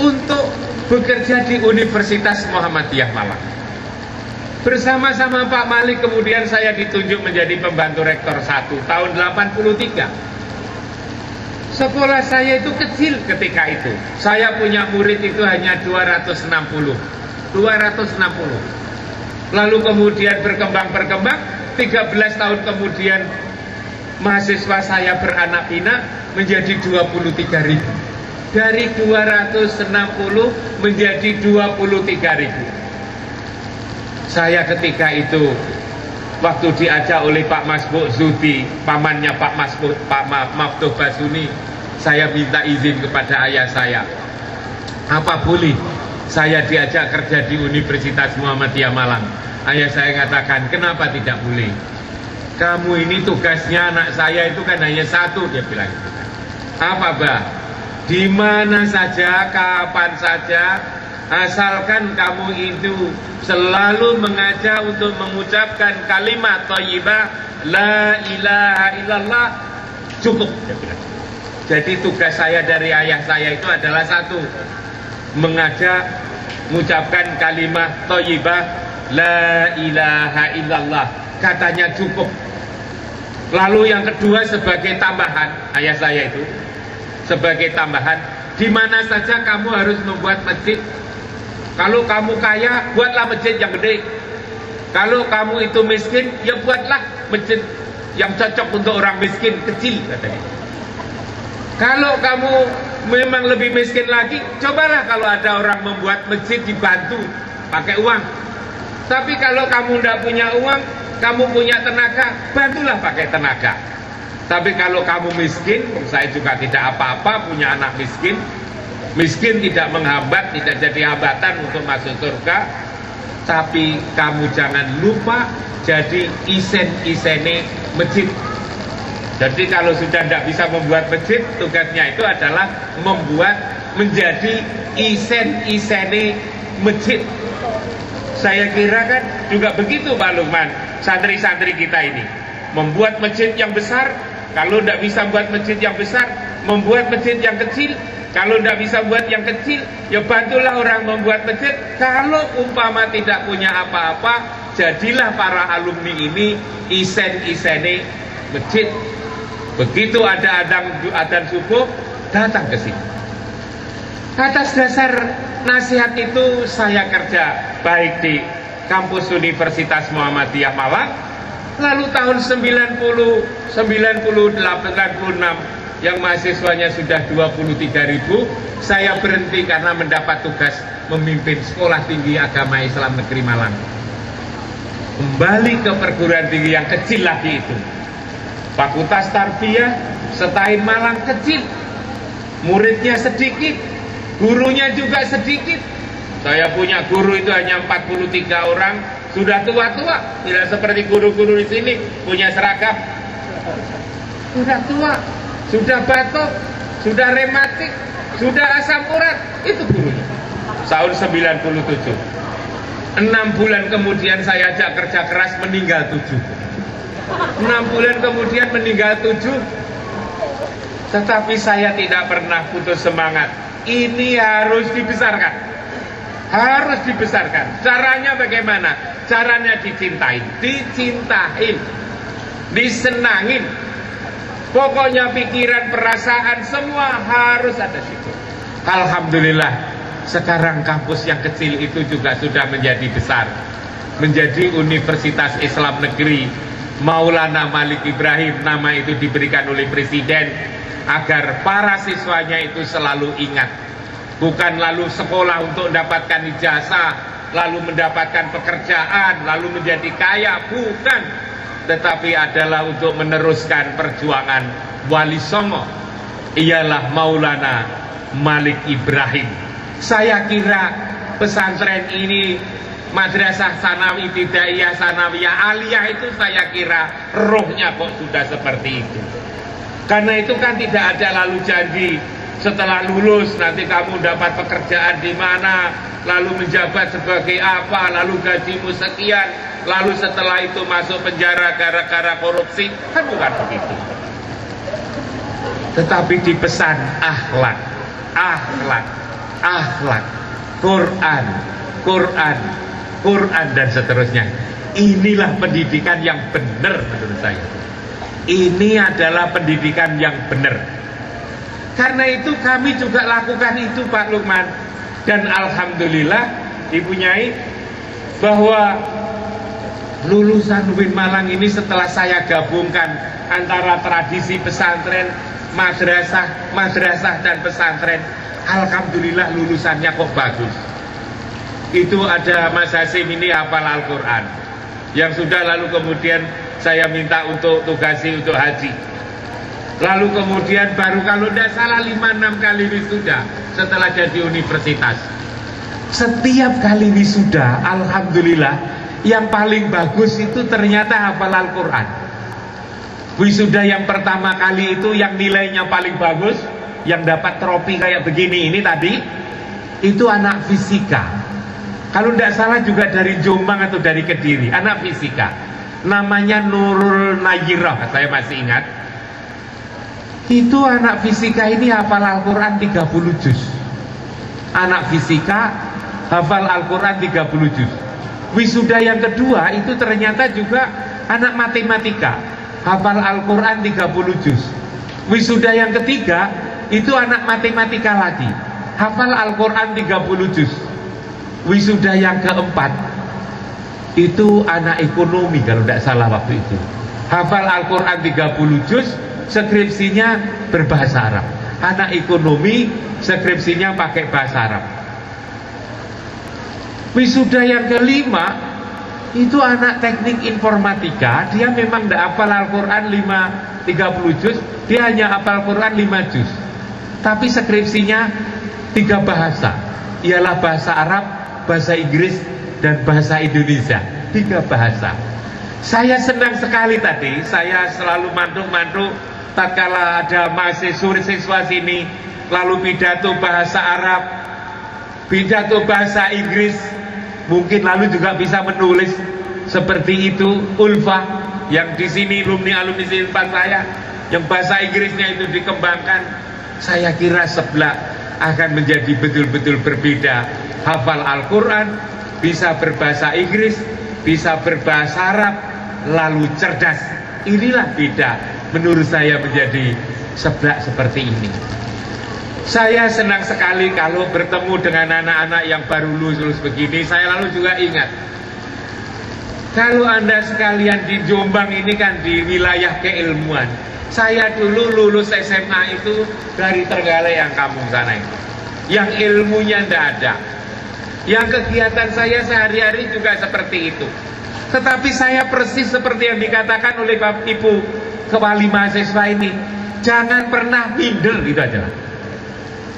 untuk bekerja di Universitas Muhammadiyah Malang. Bersama-sama Pak Malik kemudian saya ditunjuk menjadi pembantu rektor 1 tahun 83. Sekolah saya itu kecil ketika itu. Saya punya murid itu hanya 260. Lalu kemudian berkembang, 13 tahun kemudian mahasiswa saya beranak pinak menjadi 23.000. Dari 260 menjadi 23.000. Saya ketika itu waktu diajak oleh Pak Masbuk Zuhdi, pamannya Pak Maftuh Basuni, saya minta izin kepada ayah saya. Apa boleh saya diajak kerja di Universitas Muhammadiyah Malang? Ayah saya katakan, kenapa tidak boleh? Kamu ini tugasnya anak saya itu kan hanya satu, dia bilang. Apa bah? Di mana saja, kapan saja, asalkan kamu itu selalu mengajak untuk mengucapkan kalimat thayyibah la ilaha illallah, cukup, dia bilang. Jadi tugas saya dari ayah saya itu adalah satu, mengajak mengucapkan kalimat thayyibah la ilaha illallah, katanya cukup. Lalu yang kedua sebagai tambahan, ayah saya itu sebagai tambahan, di mana saja kamu harus membuat masjid. Kalau kamu kaya, buatlah masjid yang gede. Kalau kamu itu miskin, ya buatlah masjid yang cocok untuk orang miskin, kecil, katanya. Kalau kamu memang lebih miskin lagi, cobalah kalau ada orang membuat masjid dibantu pakai uang. Tapi kalau kamu tidak punya uang, kamu punya tenaga, bantulah pakai tenaga. Tapi kalau kamu miskin, saya juga tidak apa-apa punya anak miskin. Miskin tidak menghambat, tidak jadi hambatan untuk masuk surga. tapi kamu jangan lupa jadi isen-isene masjid. Jadi kalau sudah tidak bisa membuat masjid, tugasnya itu adalah menjadi isen-isene masjid. Saya kira kan juga begitu Pak Lukman, santri-santri kita ini membuat masjid yang besar. Kalau tidak bisa buat masjid yang besar, membuat masjid yang kecil. Kalau tidak bisa buat yang kecil, ya bantulah orang membuat masjid. Kalau umpama tidak punya apa-apa, jadilah para alumni ini isen-isene masjid. Begitu ada adzan subuh, datang ke sini. Atas dasar nasihat itu saya kerja baik di kampus Universitas Muhammadiyah Malang. Lalu tahun 86 yang mahasiswanya sudah 23.000, saya berhenti karena mendapat tugas memimpin Sekolah Tinggi Agama Islam Negeri Malang. Kembali ke perguruan tinggi yang kecil lagi itu, Fakultas Tarbiyah Setain Malang kecil, muridnya sedikit, gurunya juga sedikit. Saya punya guru itu hanya 43 orang, sudah tua-tua, tidak seperti guru-guru di sini punya seragam. Sudah tua, sudah batuk, sudah rematik, sudah asam urat, itu gurunya. Tahun 97, 6 bulan kemudian saya ajak kerja keras, meninggal 7. 6 bulan kemudian meninggal 7. Tetapi saya tidak pernah putus semangat. Ini harus dibesarkan, harus dibesarkan. Caranya bagaimana? Caranya dicintain, disenangin. Pokoknya pikiran, perasaan semua harus ada situ. Alhamdulillah, sekarang kampus yang kecil itu juga sudah menjadi besar, menjadi Universitas Islam Negeri Maulana Malik Ibrahim. Nama itu diberikan oleh Presiden agar para siswanya itu selalu ingat, bukan lalu sekolah untuk mendapatkan ijazah, lalu mendapatkan pekerjaan, lalu menjadi kaya, bukan, tetapi adalah untuk meneruskan perjuangan Wali Songo, ialah Maulana Malik Ibrahim. Saya kira pesantren ini, Madrasah Sanawi Ibtidaiyah Sanawiyah Aliyah itu, saya kira rohnya kok sudah seperti itu. Karena itu kan tidak ada lalu janji setelah lulus nanti kamu dapat pekerjaan di mana, lalu menjabat sebagai apa, lalu gajimu sekian, lalu setelah itu masuk penjara gara-gara korupsi, kan bukan begitu. Tetapi dipesan akhlak, akhlak, akhlak, Quran, Quran, Quran dan seterusnya. Inilah pendidikan yang benar menurut saya. Ini adalah pendidikan yang benar. Karena itu kami juga lakukan itu Pak Lukman. Dan alhamdulillah Ibu Nyai, bahwa lulusan UIN Malang ini setelah saya gabungkan antara tradisi pesantren, madrasah dan pesantren, alhamdulillah lulusannya kok bagus. Itu ada Mas Hasim ini hafal Al-Quran, yang sudah lalu kemudian saya minta untuk tugasi untuk haji. Lalu kemudian baru kalau tidak salah 5-6 kali wisuda setelah jadi universitas. Setiap kali wisuda, alhamdulillah, yang paling bagus itu ternyata hafal Al-Quran. Wisuda yang pertama kali itu yang nilainya paling bagus, yang dapat trofi kayak begini ini tadi, itu anak fisika. Kalau tidak salah juga dari Jombang atau dari Kediri, anak fisika. Namanya Nurul Nayirah, saya masih ingat. Itu anak fisika ini hafal Al-Quran 30 juz. Anak fisika hafal Al-Quran 30 juz. Wisuda yang kedua itu ternyata juga anak matematika, hafal Al-Quran 30 juz. Wisuda yang ketiga itu anak matematika lagi, hafal Al-Quran 30 juz. Wisuda yang keempat itu anak ekonomi kalau tidak salah waktu itu, hafal Al-Quran 30 juz, skripsinya berbahasa Arab. Anak ekonomi skripsinya pakai bahasa Arab. Wisuda yang kelima itu anak teknik informatika, dia memang tidak hafal Al-Quran 30 juz, dia hanya hafal Al-Quran 5 juz, tapi skripsinya 3 bahasa, ialah bahasa Arab, bahasa Inggris, dan bahasa Indonesia. 3 bahasa. Saya senang sekali tadi, saya selalu mantuk-mantuk tatkala ada mahasiswa sini, lalu pidato bahasa Arab, pidato bahasa Inggris, mungkin lalu juga bisa menulis seperti itu. Ulfa yang di sini alumni tempat saya, yang bahasa Inggrisnya itu dikembangkan, saya kira sebelah akan menjadi betul-betul berbeda. Hafal Al-Quran, bisa berbahasa Inggris, bisa berbahasa Arab, lalu cerdas. Inilah beda menurut saya menjadi sebelah seperti ini. Saya senang sekali kalau bertemu dengan anak-anak yang baru lulus begini. Saya lalu juga ingat, kalau Anda sekalian di Jombang ini kan di wilayah keilmuan. Saya dulu lulus SMA itu dari Trenggalek yang kampung sana itu, yang ilmunya tidak ada, yang kegiatan saya sehari-hari juga seperti itu. Tetapi saya persis seperti yang dikatakan oleh Bapak Ibu Kepala mahasiswa ini, jangan pernah minder, gitu aja.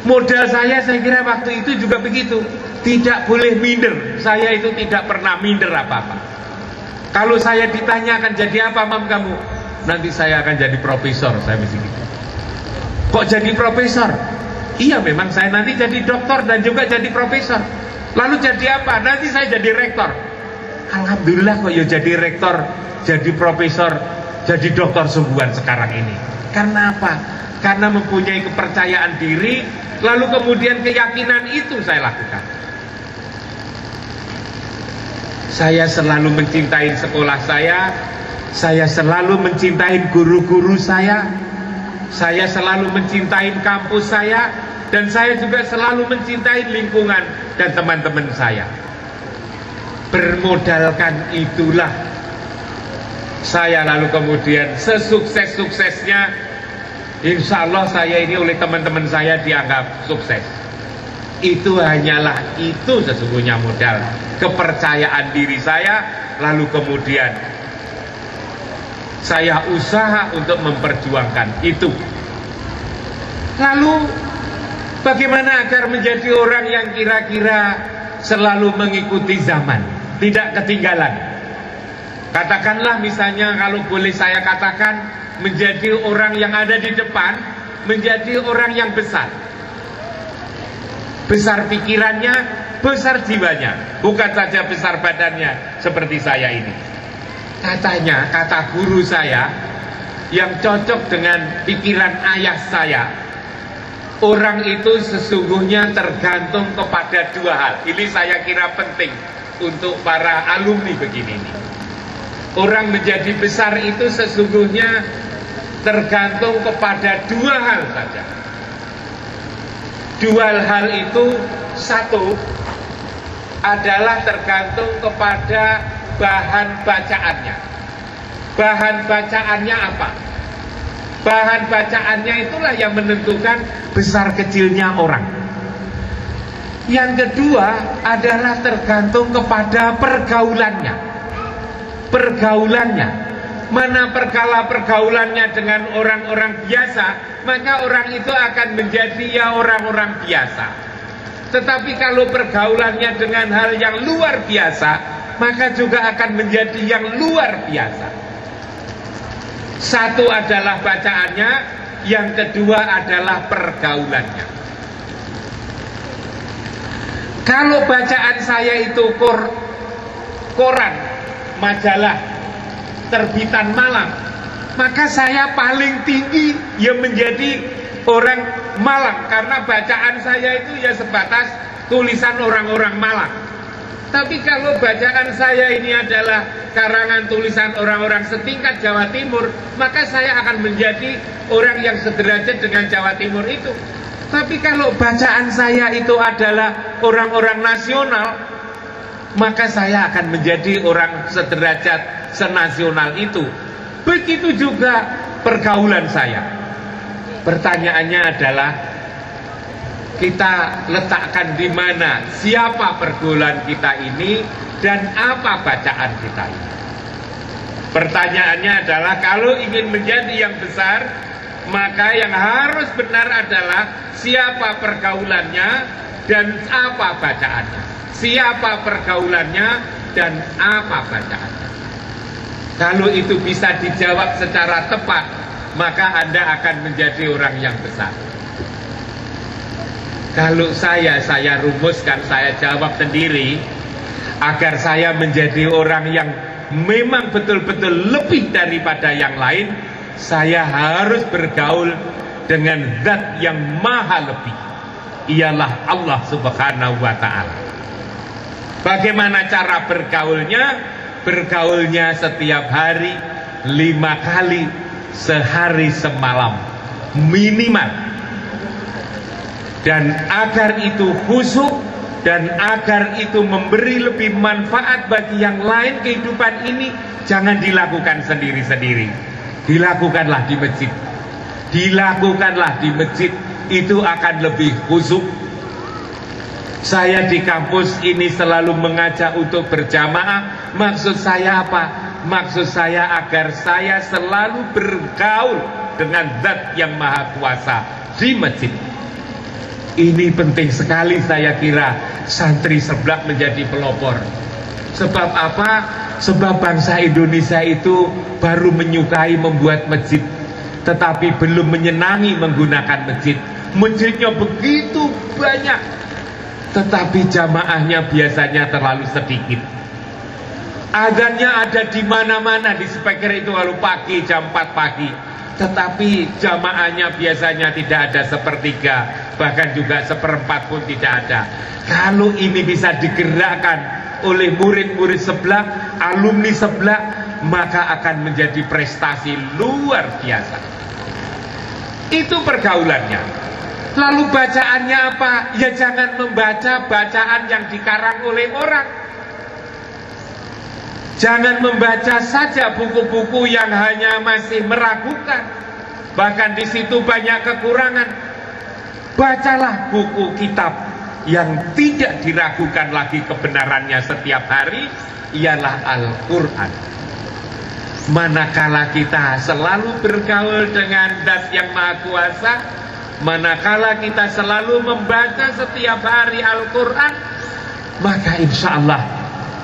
Modal saya kira waktu itu juga begitu, tidak boleh minder. Saya itu tidak pernah minder apa-apa. Kalau saya ditanyakan jadi apa mam kamu, nanti saya akan jadi profesor, saya mesti gitu. Kok jadi profesor? Iya, memang saya nanti jadi doktor dan juga jadi profesor. Lalu jadi apa? Nanti saya jadi rektor. Alhamdulillah kok ya jadi rektor, jadi profesor, jadi doktor sungguhan sekarang ini. Karena apa? Karena mempunyai kepercayaan diri, lalu kemudian keyakinan itu saya lakukan. Saya selalu mencintai sekolah saya selalu mencintai guru-guru saya selalu mencintai kampus saya, dan saya juga selalu mencintai lingkungan dan teman-teman saya. Bermodalkan itulah saya lalu kemudian sesukses-suksesnya, insya Allah saya ini oleh teman-teman saya dianggap sukses. Itu hanyalah itu sesungguhnya modal kepercayaan diri saya, lalu kemudian saya usaha untuk memperjuangkan itu. Lalu bagaimana agar menjadi orang yang kira-kira selalu mengikuti zaman, tidak ketinggalan? Katakanlah misalnya, kalau boleh saya katakan, menjadi orang yang ada di depan, menjadi orang yang besar. Besar pikirannya, besar jiwanya, bukan saja besar badannya seperti saya ini. Katanya, kata guru saya yang cocok dengan pikiran ayah saya, orang itu sesungguhnya tergantung kepada 2 hal. Ini saya kira penting untuk para alumni begini nih. Orang menjadi besar itu sesungguhnya tergantung kepada 2 hal saja. 2 hal itu, satu adalah tergantung kepada bahan bacaannya. Bahan bacaannya apa? Bahan bacaannya itulah yang menentukan besar kecilnya orang. Yang kedua adalah tergantung kepada pergaulannya. Pergaulannya, mana pergaulannya dengan orang-orang biasa, maka orang itu akan menjadi ya orang-orang biasa. Tetapi kalau pergaulannya dengan hal yang luar biasa, maka juga akan menjadi yang luar biasa. Satu adalah bacaannya, yang kedua adalah pergaulannya. Kalau bacaan saya itu koran, majalah, terbitan malam, maka saya paling tinggi yang menjadi orang Malang, karena bacaan saya itu ya sebatas tulisan orang-orang Malang. Tapi kalau bacaan saya ini adalah karangan tulisan orang-orang setingkat Jawa Timur, maka saya akan menjadi orang yang sederajat dengan Jawa Timur itu. Tapi kalau bacaan saya itu adalah orang-orang nasional, maka saya akan menjadi orang sederajat senasional itu. Begitu juga pergaulan saya. Pertanyaannya adalah, kita letakkan di mana, siapa pergaulan kita ini, dan apa bacaan kita ini. Pertanyaannya adalah, kalau ingin menjadi yang besar, maka yang harus benar adalah siapa pergaulannya dan apa bacaannya. siapa pergaulannya, dan apa bacaannya. Kalau itu bisa dijawab secara tepat, maka Anda akan menjadi orang yang besar. Kalau saya rumuskan, saya jawab sendiri, agar saya menjadi orang yang memang betul-betul lebih daripada yang lain, saya harus bergaul dengan zat yang maha lebih, ialah Allah Subhanahu wa ta'ala. Bagaimana cara bergaulnya? Bergaulnya setiap hari 5 kali sehari semalam minimal. Dan agar itu khusyuk dan agar itu memberi lebih manfaat bagi yang lain kehidupan ini, jangan dilakukan sendiri-sendiri. Dilakukanlah di masjid. Dilakukanlah di masjid, itu akan lebih khusyuk. Saya di kampus ini selalu mengajak untuk berjamaah. Maksud saya apa? Maksud saya agar saya selalu bergaul dengan zat yang maha kuasa di masjid. Ini penting sekali, saya kira santri seblak menjadi pelopor. Sebab apa? Sebab bangsa Indonesia itu baru menyukai membuat masjid, tetapi belum menyenangi menggunakan masjid. Masjidnya begitu banyak, tetapi jamaahnya biasanya terlalu sedikit. Azannya ada di mana-mana, di speaker itu kalau pagi jam 4 pagi, tetapi jamaahnya biasanya tidak ada sepertiga, bahkan juga seperempat pun tidak ada. Kalau ini bisa digerakkan oleh murid-murid sebelah, alumni sebelah, maka akan menjadi prestasi luar biasa. Itu pergaulannya. Lalu bacaannya apa? Ya jangan membaca bacaan yang dikarang oleh orang. Jangan membaca saja buku-buku yang hanya masih meragukan, bahkan di situ banyak kekurangan. Bacalah buku kitab yang tidak diragukan lagi kebenarannya setiap hari, ialah Al-Quran. Manakala kita selalu bergaul dengan zat yang maha kuasa, manakala kita selalu membaca setiap hari Al-Quran, maka insya Allah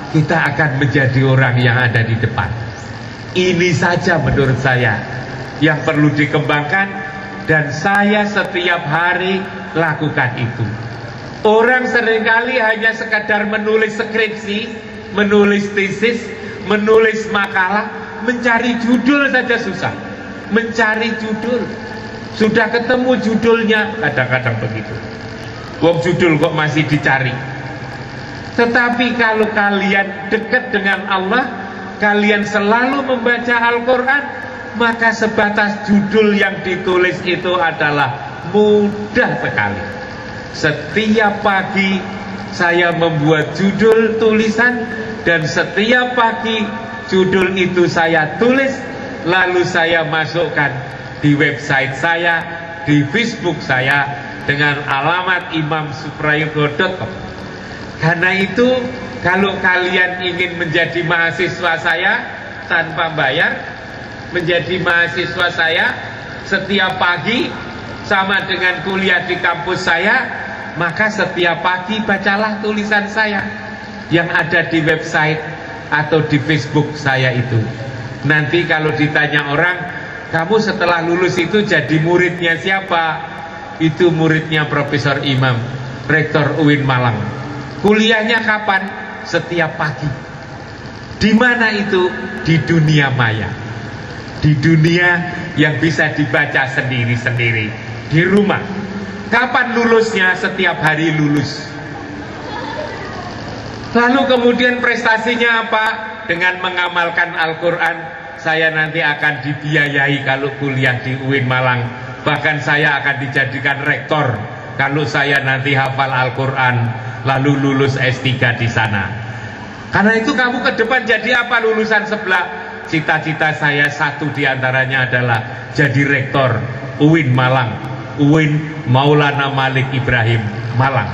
kita akan menjadi orang yang ada di depan. Ini saja menurut saya yang perlu dikembangkan, dan saya setiap hari lakukan itu. Orang seringkali hanya sekadar menulis skripsi, menulis tesis, menulis makalah, mencari judul saja susah. Mencari judul, sudah ketemu judulnya, kadang-kadang begitu. Wong judul kok masih dicari. Tetapi kalau kalian dekat dengan Allah, kalian selalu membaca Al-Quran, maka sebatas judul yang ditulis itu adalah mudah sekali. Setiap pagi saya membuat judul tulisan, dan setiap pagi judul itu saya tulis, lalu saya masukkan di website saya, di Facebook saya dengan alamat imamsuprayogo.com. Karena itu, kalau kalian ingin menjadi mahasiswa saya tanpa bayar, menjadi mahasiswa saya setiap pagi sama dengan kuliah di kampus saya, maka setiap pagi bacalah tulisan saya yang ada di website atau di Facebook saya itu. Nanti kalau ditanya orang, kamu setelah lulus itu jadi muridnya siapa? Itu muridnya Profesor Imam, Rektor UIN Malang. Kuliahnya kapan? Setiap pagi. Di mana itu? Di dunia maya. Di dunia yang bisa dibaca sendiri-sendiri di rumah. Kapan lulusnya? Setiap hari lulus. Lalu kemudian prestasinya apa? Dengan mengamalkan Al-Quran, saya nanti akan dibiayai kalau kuliah di UIN Malang. Bahkan saya akan dijadikan rektor kalau saya nanti hafal Al-Quran, lalu lulus S3 di sana. Karena itu kamu ke depan jadi apa lulusan sebelah? Cita-cita saya satu diantaranya adalah jadi rektor UIN Malang, UIN Maulana Malik Ibrahim Malang.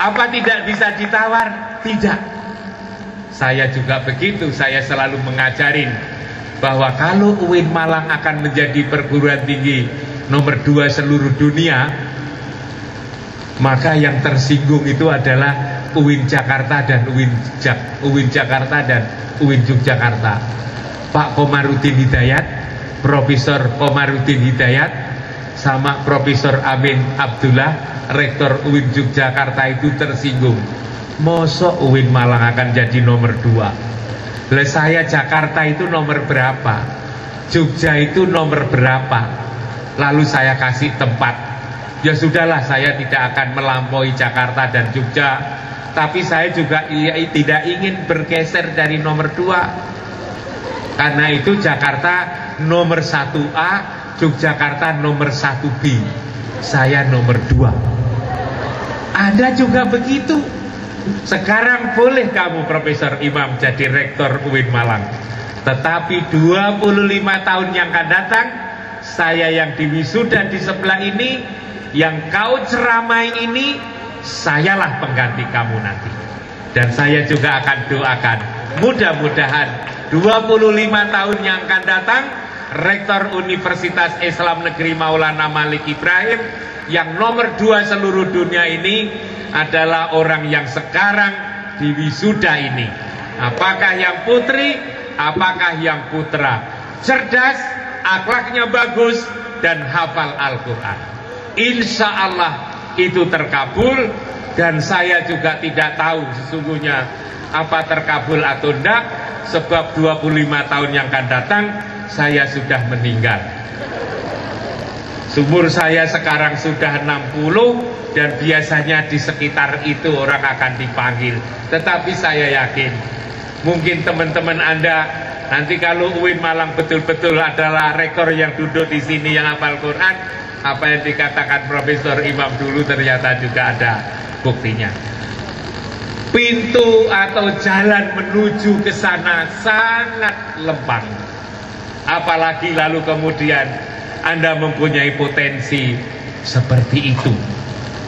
Apa tidak bisa ditawar? Tidak. Saya juga begitu, saya selalu mengajarin bahwa kalau UIN Malang akan menjadi perguruan tinggi nomor 2 seluruh dunia, Maka yang tersinggung itu adalah UIN Jakarta dan UIN Jakarta dan UIN Yogyakarta. Pak Komarudin Hidayat, Profesor Komarudin Hidayat, sama Profesor Amin Abdullah, Rektor UIN Yogyakarta itu tersinggung. Mosok UIN Malang akan jadi nomor 2. Lah saya Jakarta itu nomor berapa? Jogja itu nomor berapa? Lalu saya kasih tempat. Ya sudahlah, saya tidak akan melampaui Jakarta dan Jogja, tapi saya juga tidak ingin bergeser dari nomor 2. Karena itu Jakarta nomor 1A, Yogyakarta nomor 1B, saya nomor 2. Anda juga begitu. Sekarang boleh kamu Profesor Imam jadi Rektor UIN Malang, tetapi 25 tahun yang akan datang, saya yang diwisuda di sebelah ini, yang kau ceramai ini, sayalah pengganti kamu nanti. Dan saya juga akan doakan, mudah-mudahan 25 tahun yang akan datang, Rektor Universitas Islam Negeri Maulana Malik Ibrahim yang nomor 2 seluruh dunia ini adalah orang yang sekarang diwisuda ini. Apakah yang putri, apakah yang putra, cerdas, akhlaknya bagus, dan hafal Al-Quran. Insya Allah itu terkabul, dan saya juga tidak tahu sesungguhnya apa terkabul atau tidak, sebab 25 tahun yang akan datang saya sudah meninggal. Umur saya sekarang sudah 60, dan biasanya di sekitar itu orang akan dipanggil. Tetapi saya yakin mungkin teman-teman Anda nanti kalau UIN Malang betul-betul adalah rektor yang duduk di sini yang hafal Quran, apa yang dikatakan Profesor Imam dulu ternyata juga ada buktinya. Pintu atau jalan menuju ke sana sangat lempang. Apalagi lalu kemudian Anda mempunyai potensi seperti itu.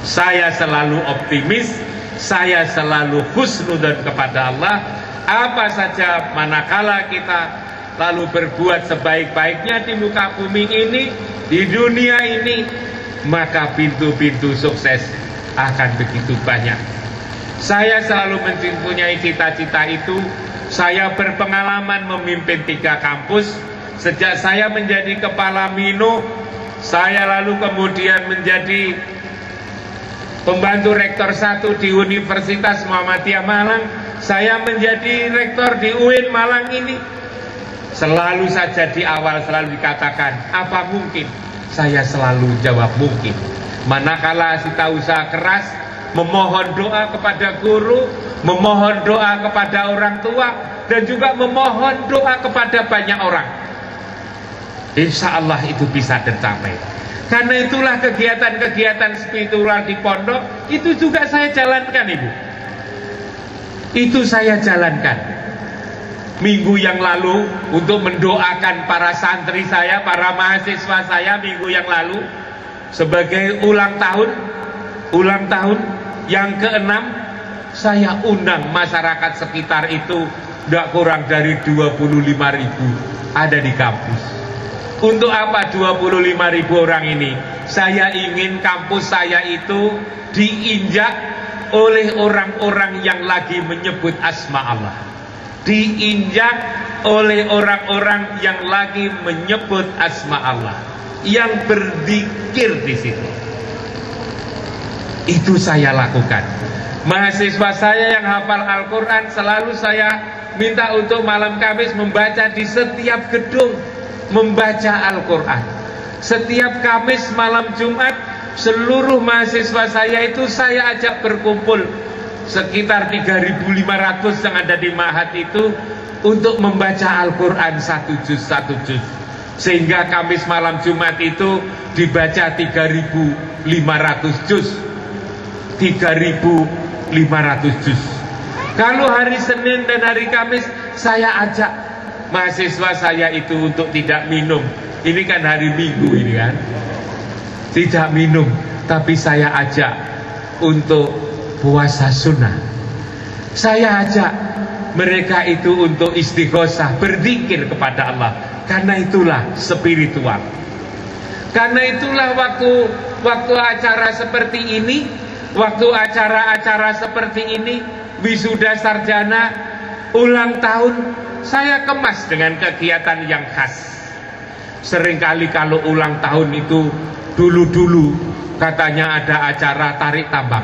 Saya selalu optimis, saya selalu husnudzon kepada Allah. Apa saja manakala kita lalu berbuat sebaik-baiknya di muka bumi ini, di dunia ini, maka pintu-pintu sukses akan begitu banyak. Saya selalu mempunyai cita-cita itu. Saya berpengalaman memimpin 3 kampus. Sejak saya menjadi kepala Mino, saya lalu kemudian menjadi pembantu rektor 1 di Universitas Muhammadiyah Malang. Saya menjadi rektor di UIN Malang ini. Selalu saja di awal selalu dikatakan, apa mungkin? Saya selalu jawab mungkin. Manakala kita usaha keras, memohon doa kepada guru, memohon doa kepada orang tua, dan juga memohon doa kepada banyak orang, insya Allah itu bisa tercapai. Karena itulah kegiatan-kegiatan spiritual di pondok itu juga saya jalankan, Ibu. Itu saya jalankan. Minggu yang lalu untuk mendoakan para santri saya, para mahasiswa saya minggu yang lalu sebagai ulang tahun yang ke-6, saya undang masyarakat sekitar itu tidak kurang dari 25.000 ada di kampus. Untuk apa 25.000 orang ini? Saya ingin kampus saya itu diinjak oleh orang-orang yang lagi menyebut asma Allah, diinjak oleh orang-orang yang lagi menyebut asma Allah, yang berzikir di situ. Itu saya lakukan. Mahasiswa saya yang hafal Al-Quran selalu saya minta untuk malam Kamis membaca di setiap gedung, membaca Al-Quran. Setiap Kamis malam Jumat, seluruh mahasiswa saya itu saya ajak berkumpul, sekitar 3.500 yang ada di Mahat itu, untuk membaca Al-Quran 1 juz. Sehingga Kamis malam Jumat itu dibaca 3.500 juz. 3.500 juz. Kalau hari Senin dan hari Kamis saya ajak mahasiswa saya itu untuk tidak minum. Ini kan hari Minggu ini kan, tidak minum, tapi saya ajak untuk puasa sunnah. Saya ajak mereka itu untuk istighosah, berzikir kepada Allah. Karena itulah spiritual. Karena itulah waktu acara seperti ini, waktu acara-acara seperti ini, wisuda sarjana, ulang tahun, saya kemas dengan kegiatan yang khas. Seringkali kalau ulang tahun itu dulu-dulu katanya ada acara tarik tambang,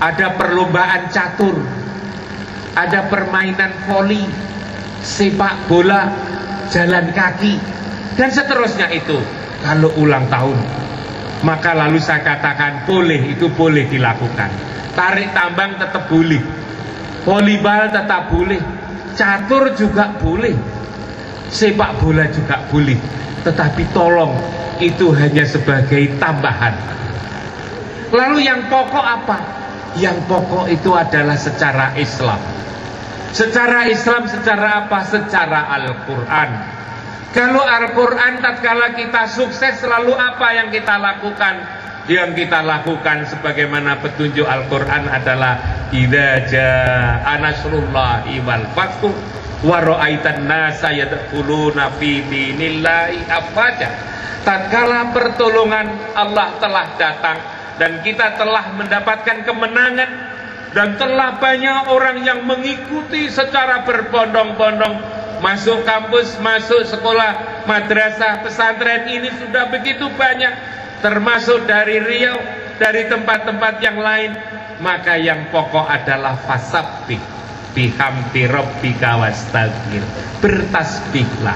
ada perlombaan catur, ada permainan voli, sepak bola, jalan kaki, dan seterusnya itu. Kalau ulang tahun, maka lalu saya katakan boleh, itu boleh dilakukan. Tarik tambang tetap boleh, volleyball tetap boleh, catur juga boleh, sepak bola juga boleh. Tetapi tolong, itu hanya sebagai tambahan. Lalu yang pokok apa? Yang pokok itu adalah secara Islam. Secara Islam, secara apa? Secara Al-Quran. Kalau Al-Quran tatkala kita sukses, selalu apa yang kita lakukan? Yang kita lakukan sebagaimana petunjuk Al-Quran adalah idza jaa nasrullahi wal fathu wa ra'aitan nasa yadkhuluna fi dinillahi afwaja. Tatkala pertolongan Allah telah datang dan kita telah mendapatkan kemenangan dan telah banyak orang yang mengikuti secara berbondong-bondong, masuk kampus, masuk sekolah, madrasah, pesantren ini sudah begitu banyak, termasuk dari Riau, dari tempat-tempat yang lain. Maka yang pokok adalah fasabbih bihamdi rabbika wastaghfir. Bertasbihlah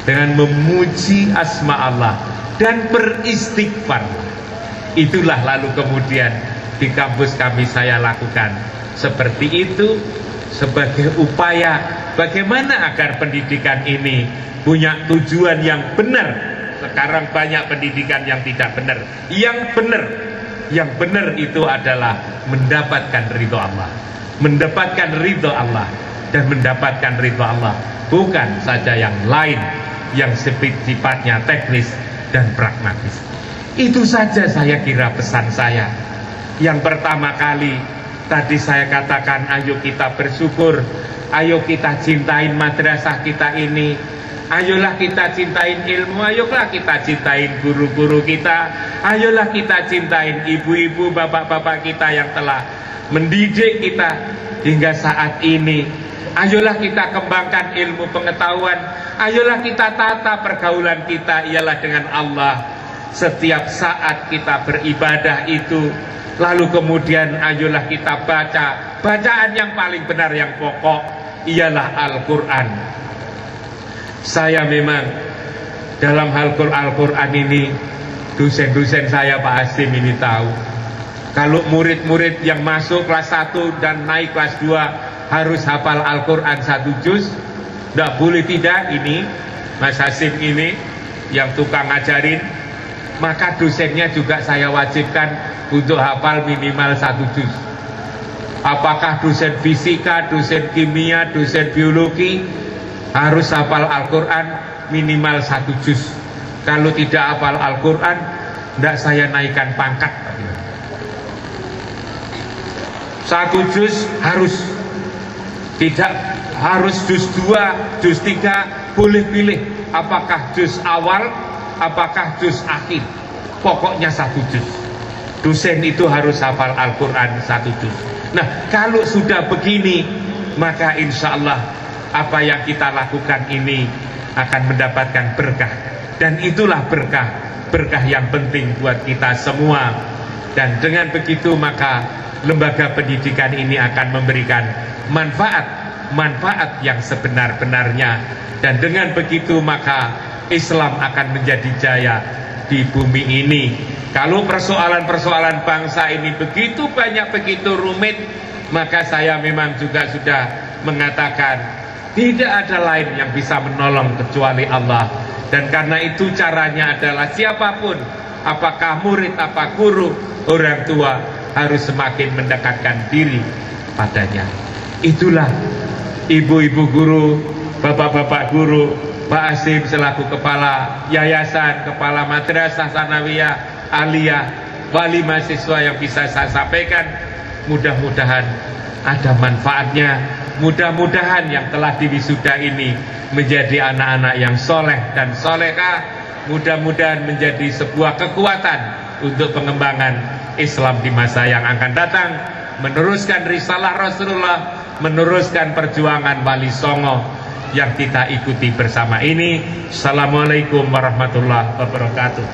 dengan memuji asma Allah dan beristighfar. Itulah lalu kemudian di kampus kami saya lakukan seperti itu sebagai upaya bagaimana agar pendidikan ini punya tujuan yang benar. Sekarang banyak pendidikan yang tidak benar. Yang benar itu adalah mendapatkan ridho Allah, mendapatkan ridho Allah dan mendapatkan ridho Allah, bukan saja yang lain yang sifatnya teknis dan pragmatis. Itu saja saya kira pesan saya. Yang pertama kali tadi saya katakan, ayo kita bersyukur, ayo kita cintain madrasah kita ini, ayolah kita cintain ilmu, ayolah kita cintain guru-guru kita, ayolah kita cintain ibu-ibu, bapak-bapak kita yang telah mendidik kita hingga saat ini. Ayolah kita kembangkan ilmu pengetahuan, ayolah kita tata pergaulan kita ialah dengan Allah. Setiap saat kita beribadah itu, lalu kemudian ayolah kita baca bacaan yang paling benar, yang pokok ialah Al-Quran. Saya memang dalam hal Al-Quran ini, dosen-dosen saya Pak Hasim ini tahu, kalau murid-murid yang masuk kelas 1 dan naik kelas 2 harus hafal Al-Quran 1 juz. Tidak boleh tidak, ini Mas Hasim ini yang tukang ngajarin, maka dosennya juga saya wajibkan untuk hafal minimal 1 juz. Apakah dosen fisika, dosen kimia, dosen biologi harus hafal Al-Quran minimal 1 juz. Kalau tidak hafal Al-Quran, tidak saya naikkan pangkat. 1 juz harus, tidak harus juz 2, juz 3, boleh pilih apakah juz awal, apakah juz akhir, pokoknya 1 juz. Dosen itu harus hafal Al-Quran 1 juz. Nah, kalau sudah begini, maka insya Allah apa yang kita lakukan ini akan mendapatkan berkah. Dan itulah berkah yang penting buat kita semua. Dan dengan begitu maka lembaga pendidikan ini akan memberikan manfaat yang sebenar-benarnya. Dan dengan begitu maka Islam akan menjadi jaya di bumi ini. Kalau persoalan-persoalan bangsa ini begitu banyak, begitu rumit, maka saya memang juga sudah mengatakan tidak ada lain yang bisa menolong kecuali Allah. Dan karena itu caranya adalah siapapun, apakah murid, apa guru, orang tua, harus semakin mendekatkan diri padanya. Itulah ibu-ibu guru, bapak-bapak guru, Pak Hasim selaku kepala yayasan, kepala madrasah sanawiyah aliyah, wali mahasiswa yang bisa saya sampaikan. Mudah-mudahan ada manfaatnya. Mudah-mudahan yang telah diwisuda ini menjadi anak-anak yang soleh dan solehah. Mudah-mudahan menjadi sebuah kekuatan untuk pengembangan Islam di masa yang akan datang, meneruskan risalah Rasulullah, meneruskan perjuangan Wali Songo yang kita ikuti bersama ini. Assalamualaikum warahmatullahi wabarakatuh.